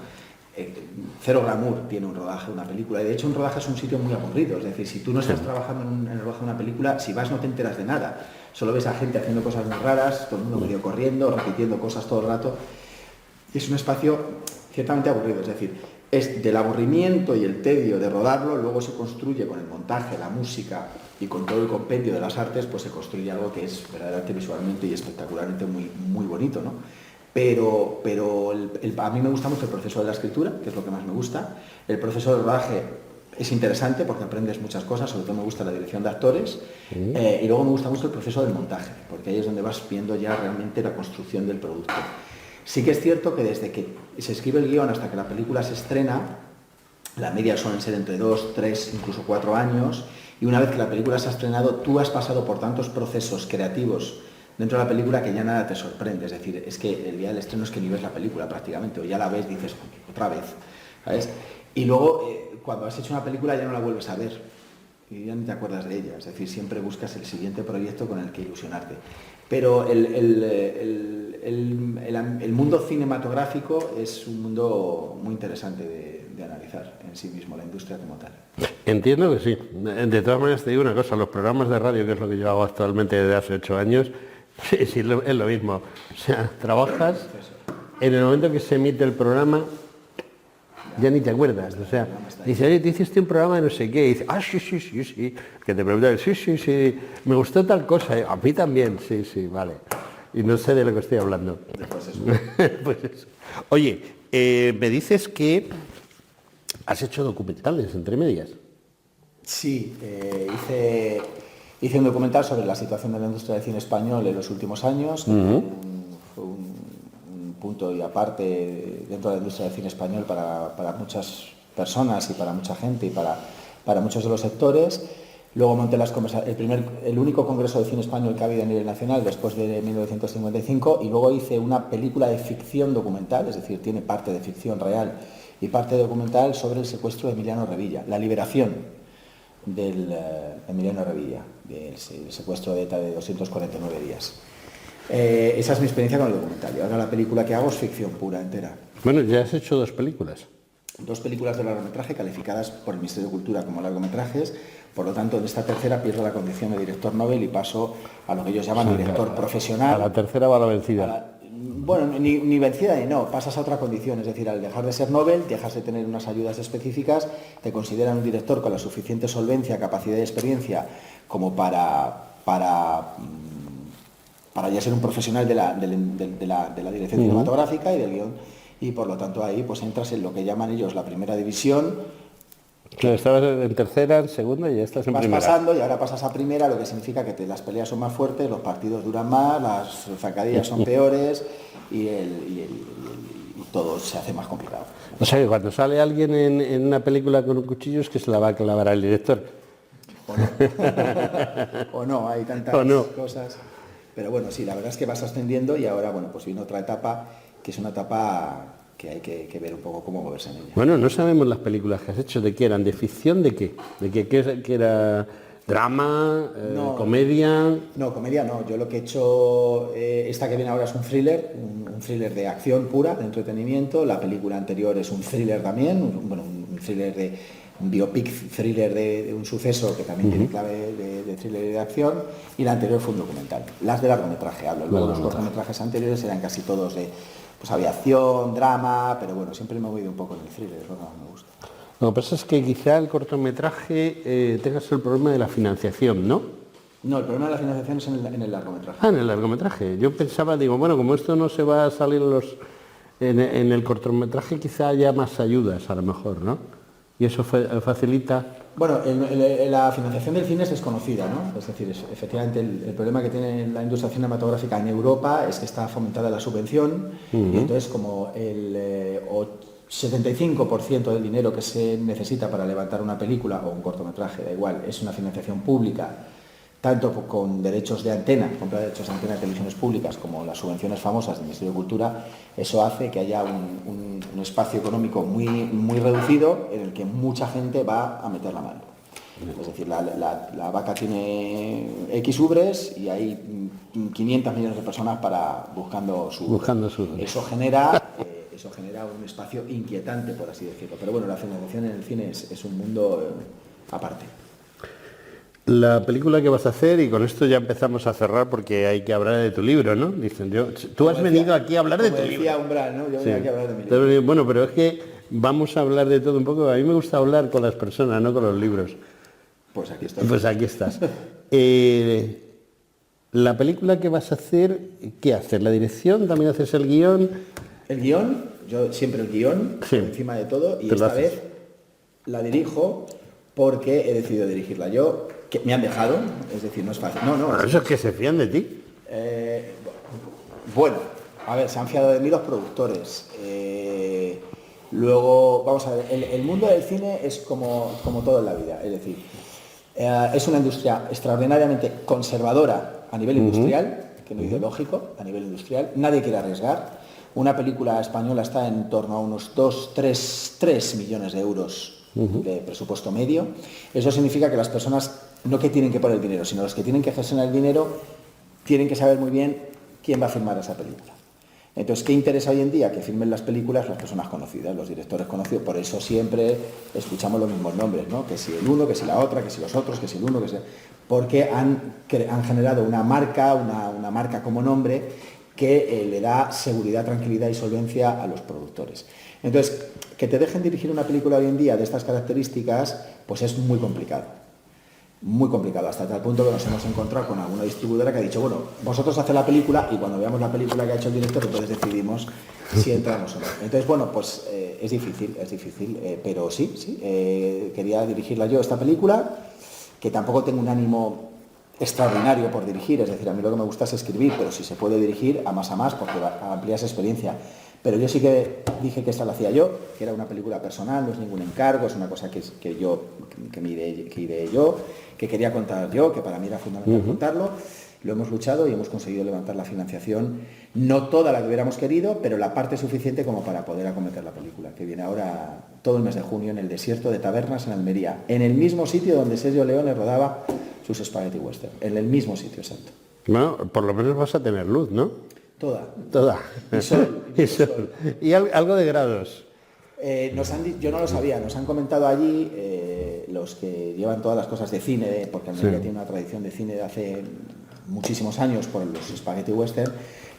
Cero glamour tiene un rodaje, una película, y de hecho un rodaje es un sitio muy aburrido, es decir, si tú no estás trabajando en el rodaje de una película, si vas no te enteras de nada, solo ves a gente haciendo cosas muy raras, todo el mundo medio corriendo, repitiendo cosas todo el rato, y es un espacio ciertamente aburrido, es decir, es del aburrimiento y el tedio de rodarlo, luego se construye con el montaje, la música y con todo el compendio de las artes, pues se construye algo que es verdaderamente visualmente y espectacularmente muy, muy bonito, ¿no? Pero a mí me gusta mucho el proceso de la escritura, que es lo que más me gusta. El proceso de rodaje es interesante porque aprendes muchas cosas, sobre todo me gusta la dirección de actores, y luego me gusta mucho el proceso del montaje, porque ahí es donde vas viendo ya realmente la construcción del producto. Sí que es cierto que desde que se escribe el guión hasta que la película se estrena, la media suelen ser entre 2, 3, incluso 4 años, y una vez que la película se ha estrenado, tú has pasado por tantos procesos creativos dentro de la película que ya nada te sorprende, es decir, es que el día del estreno es que ni ves la película prácticamente, o ya la ves, dices, otra vez, ¿sabes? Y luego, cuando has hecho una película ya no la vuelves a ver, y ya ni te acuerdas de ella, es decir, siempre buscas el siguiente proyecto con el que ilusionarte. Pero el mundo cinematográfico es un mundo muy interesante de analizar en sí mismo, la industria como tal. Entiendo que sí. De todas maneras te digo una cosa, los programas de radio, que es lo que yo hago actualmente desde hace 8 años, sí, es lo mismo. O sea, trabajas, en el momento que se emite el programa, ya ni te acuerdas. O sea, dice, oye, te hiciste un programa de no sé qué, y dice, sí. Que te preguntan, sí, me gustó tal cosa, a mí también, sí, vale. Y no sé de lo que estoy hablando. Pues eso. Pues eso. Oye, me dices que has hecho documentales entre medias. Sí, hice un documental sobre la situación de la industria del cine español en los últimos años. Fue un punto y aparte dentro de la industria del cine español para muchas personas y para mucha gente y para muchos de los sectores. Luego monté el único congreso de cine español que ha habido a nivel nacional después de 1955, y luego hice una película de ficción documental, es decir, tiene parte de ficción real y parte documental sobre el secuestro de Emiliano Revilla, la liberación del Emiliano Revilla, del secuestro de ETA de 249 días. Esa es mi experiencia con el documental, y ahora la película que hago es ficción pura, entera. Bueno, ya has hecho 2 películas. 2 películas de largometraje calificadas por el Ministerio de Cultura como largometrajes. Por lo tanto, en esta tercera pierdo la condición de director Nobel y paso a lo que ellos llaman director profesional. A la tercera va la vencida. Bueno, ni vencida ni no, pasas a otra condición, es decir, al dejar de ser Nobel, dejas de tener unas ayudas específicas, te consideran un director con la suficiente solvencia, capacidad y experiencia como para ya ser un profesional de la dirección cinematográfica y del guión, y por lo tanto ahí pues entras en lo que llaman ellos la primera división. Claro, estabas en tercera, en segunda y ya estás en primera. Vas pasando y ahora pasas a primera, lo que significa que las peleas son más fuertes, los partidos duran más, las zancadillas son peores y todo se hace más complicado. O sea que cuando sale alguien en una película con un cuchillo es que se la va a clavar al director. O no, o no, hay tantas cosas. Pero bueno, sí, la verdad es que vas ascendiendo y ahora, bueno, pues viene otra etapa, que es una etapa que hay que ver un poco cómo moverse en ella. Bueno, no sabemos las películas que has hecho, ¿de qué eran? ¿De ficción? ¿De qué? ¿Qué era? ¿Drama? ¿Comedia? No, comedia no. Yo lo que he hecho, esta que viene ahora es un thriller, un thriller de acción pura, de entretenimiento. La película anterior es un thriller también, un thriller un biopic thriller de un suceso que también tiene clave de thriller y de acción, y la anterior fue un documental. Las de largometraje hablo, luego los cortometrajes anteriores eran casi todos de aviación, drama, pero bueno, siempre me he movido un poco en el thriller, es lo que más me gusta. Lo que pasa es que quizá el cortometraje tengas el problema de la financiación, ¿no? No, el problema de la financiación es en el largometraje. Ah, en el largometraje. Yo pensaba, digo, bueno, como esto no se va a salir en el cortometraje, quizá haya más ayudas a lo mejor, ¿no? Y eso facilita. Bueno, la financiación del cine es desconocida, ¿no? Es decir, efectivamente el problema que tiene la industria cinematográfica en Europa es que está fomentada la subvención y entonces como el 75% del dinero que se necesita para levantar una película o un cortometraje, da igual, es una financiación pública, tanto con derechos de antena, compra de derechos de antena de televisiones públicas, como las subvenciones famosas del Ministerio de Cultura, eso hace que haya un espacio económico muy reducido en el que mucha gente va a meter la mano. Es decir, la vaca tiene X ubres y hay 500 millones de personas buscando su... Eso genera un espacio inquietante, por así decirlo. Pero bueno, la financiación en el cine es un mundo aparte. La película que vas a hacer, y con esto ya empezamos a cerrar porque hay que hablar de tu libro, ¿no? Dicen, tú has venido aquí a hablar de tu libro. Como decía Umbral, ¿no? Yo venía aquí a hablar de mi libro. Bueno, pero es que vamos a hablar de todo un poco. A mí me gusta hablar con las personas, no con los libros. Pues aquí estoy. Pues aquí estás. La película que vas a hacer, ¿qué haces? ¿La dirección? ¿También haces el guión? El guión, yo siempre el guión, por encima de todo, y esta vez la dirijo porque he decidido dirigirla yo, que me han dejado, es decir, no es fácil. No, eso es que se fían de ti. Bueno, a ver, se han fiado de mí los productores. Luego, vamos a ver, el mundo del cine es como todo en la vida, es decir, es una industria extraordinariamente conservadora a nivel industrial, que no ideológico, a nivel industrial. Nadie quiere arriesgar. Una película española está en torno a unos 3 millones de euros de presupuesto medio. Eso significa que las personas no que tienen que poner el dinero, sino los que tienen que gestionar el dinero tienen que saber muy bien quién va a filmar esa película. Entonces, ¿qué interesa hoy en día? Que filmen las películas las personas conocidas, los directores conocidos. Por eso siempre escuchamos los mismos nombres, ¿no? Que si el uno, que si la otra, que si los otros, que si el uno, que si... Porque han generado una marca, una marca como nombre que le da seguridad, tranquilidad y solvencia a los productores. Entonces, que te dejen dirigir una película hoy en día de estas características, pues es muy complicado. Muy complicado, hasta tal punto que nos hemos encontrado con alguna distribuidora que ha dicho, bueno, vosotros haced la película y cuando veamos la película que ha hecho el director, entonces decidimos si entramos o no. Entonces, bueno, pues es difícil, pero sí, quería dirigirla yo, esta película, que tampoco tengo un ánimo extraordinario por dirigir, es decir, a mí lo que me gusta es escribir, pero si se puede dirigir, a más, porque amplías experiencia. Pero yo sí que dije que esta la hacía yo, que era una película personal, no es ningún encargo, es una cosa que me ideé yo, que quería contar yo, que para mí era fundamental contarlo. Lo hemos luchado y hemos conseguido levantar la financiación, no toda la que hubiéramos querido, pero la parte suficiente como para poder acometer la película, que viene ahora todo el mes de junio en el desierto de Tabernas, en Almería, en el mismo sitio donde Sergio Leone rodaba sus spaghetti western, en el mismo sitio exacto. Bueno, por lo menos vas a tener luz, ¿no? Toda. Y sol. Y algo de grados. Yo no lo sabía, nos han comentado allí los que llevan todas las cosas de cine, porque Almería tiene una tradición de cine de hace muchísimos años por los spaghetti western,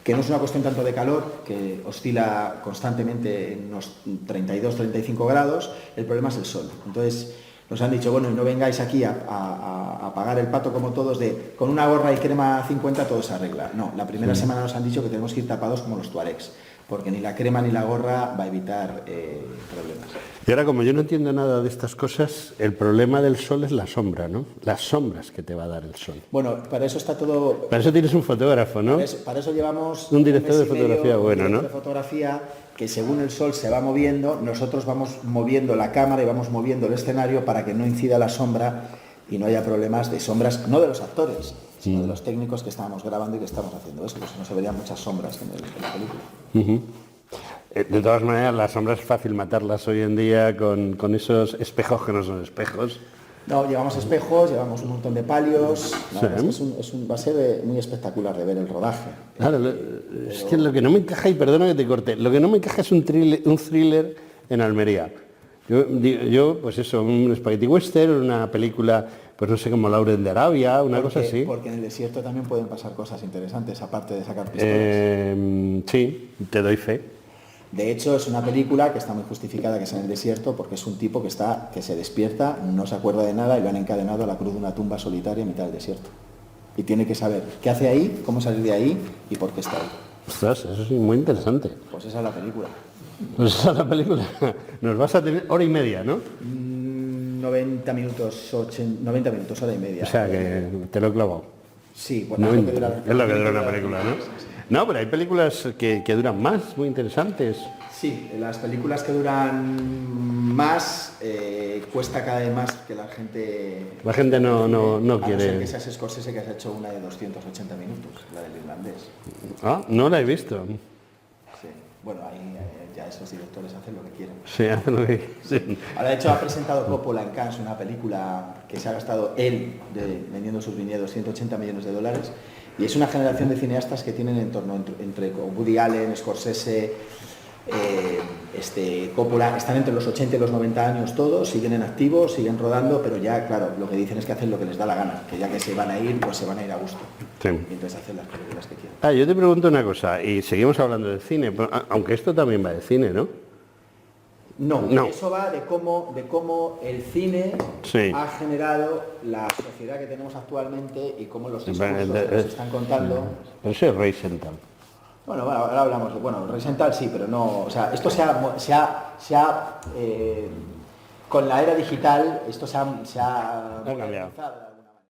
que no es una cuestión tanto de calor, que oscila constantemente en unos 32-35 grados, el problema es el sol. Entonces nos han dicho, bueno, y no vengáis aquí a pagar el pato como todos con una gorra y crema 50 todo se arregla. No, la primera semana nos han dicho que tenemos que ir tapados como los tuaregs, porque ni la crema ni la gorra va a evitar problemas. Y ahora, como yo no entiendo nada de estas cosas, el problema del sol es la sombra, ¿no? Las sombras que te va a dar el sol. Bueno, para eso está todo... Para eso tienes un fotógrafo, ¿no? Para eso llevamos... Un director de fotografía bueno, un ¿no? director de fotografía que según el sol se va moviendo, nosotros vamos moviendo la cámara y vamos moviendo el escenario para que no incida la sombra y no haya problemas de sombras, no de los actores, sino de los técnicos que estábamos grabando y que estamos haciendo eso, pues no se verían muchas sombras en la película. De todas maneras, las sombras es fácil matarlas hoy en día con esos espejos que no son espejos. No, llevamos espejos, llevamos un montón de palios, va a ser muy espectacular de ver el rodaje. Claro, es que lo que no me encaja, y perdona que te corte, lo que no me encaja es un thriller en Almería. Yo, pues eso, un spaghetti western, una película, pues no sé, como Laurel de Arabia, cosa así. Porque en el desierto también pueden pasar cosas interesantes, aparte de sacar pistolas. Sí, te doy fe. De hecho, es una película que está muy justificada que es en el desierto, porque es un tipo que se despierta, no se acuerda de nada y lo han encadenado a la cruz de una tumba solitaria en mitad del desierto. Y tiene que saber qué hace ahí, cómo salir de ahí y por qué está ahí. Ostras, eso es muy interesante. Pues esa es la película. Pues esa es la película. Nos vas a tener hora y media, ¿no? 90 minutos, 90 minutos, hora y media. O sea, que te lo he clavado. Sí, bueno, es lo que dura una película, ¿no? No, pero hay películas que duran más, muy interesantes. Sí, las películas que duran más cuesta cada vez más que la gente... La gente no quiere... A no ser que seas Scorsese, que has hecho una de 280 minutos, la del irlandés. Ah, no la he visto. Sí, bueno, ahí ya esos directores hacen lo que quieren. Sí, hacen lo que... Sí. Ahora, de hecho, ha presentado Coppola en Cannes una película que se ha gastado él, vendiendo sus viñedos, 180 millones de dólares. Y es una generación de cineastas que tienen en torno entre Woody Allen, Scorsese, Coppola, están entre los 80 y los 90 años todos, siguen en activo, siguen rodando, pero ya, claro, lo que dicen es que hacen lo que les da la gana, que ya que se van a ir, pues se van a ir a gusto. Sí. Y entonces hacen las películas que quieran. Yo te pregunto una cosa, y seguimos hablando de cine, aunque esto también va de cine, ¿no? No, eso va de cómo el cine ha generado la sociedad que tenemos actualmente y cómo los discursos que nos están contando. Pero eso es Reisenthal. Bueno, ahora hablamos de... Bueno, Reisenthal sí, pero no... O sea, esto con la era digital, esto se ha cambiado.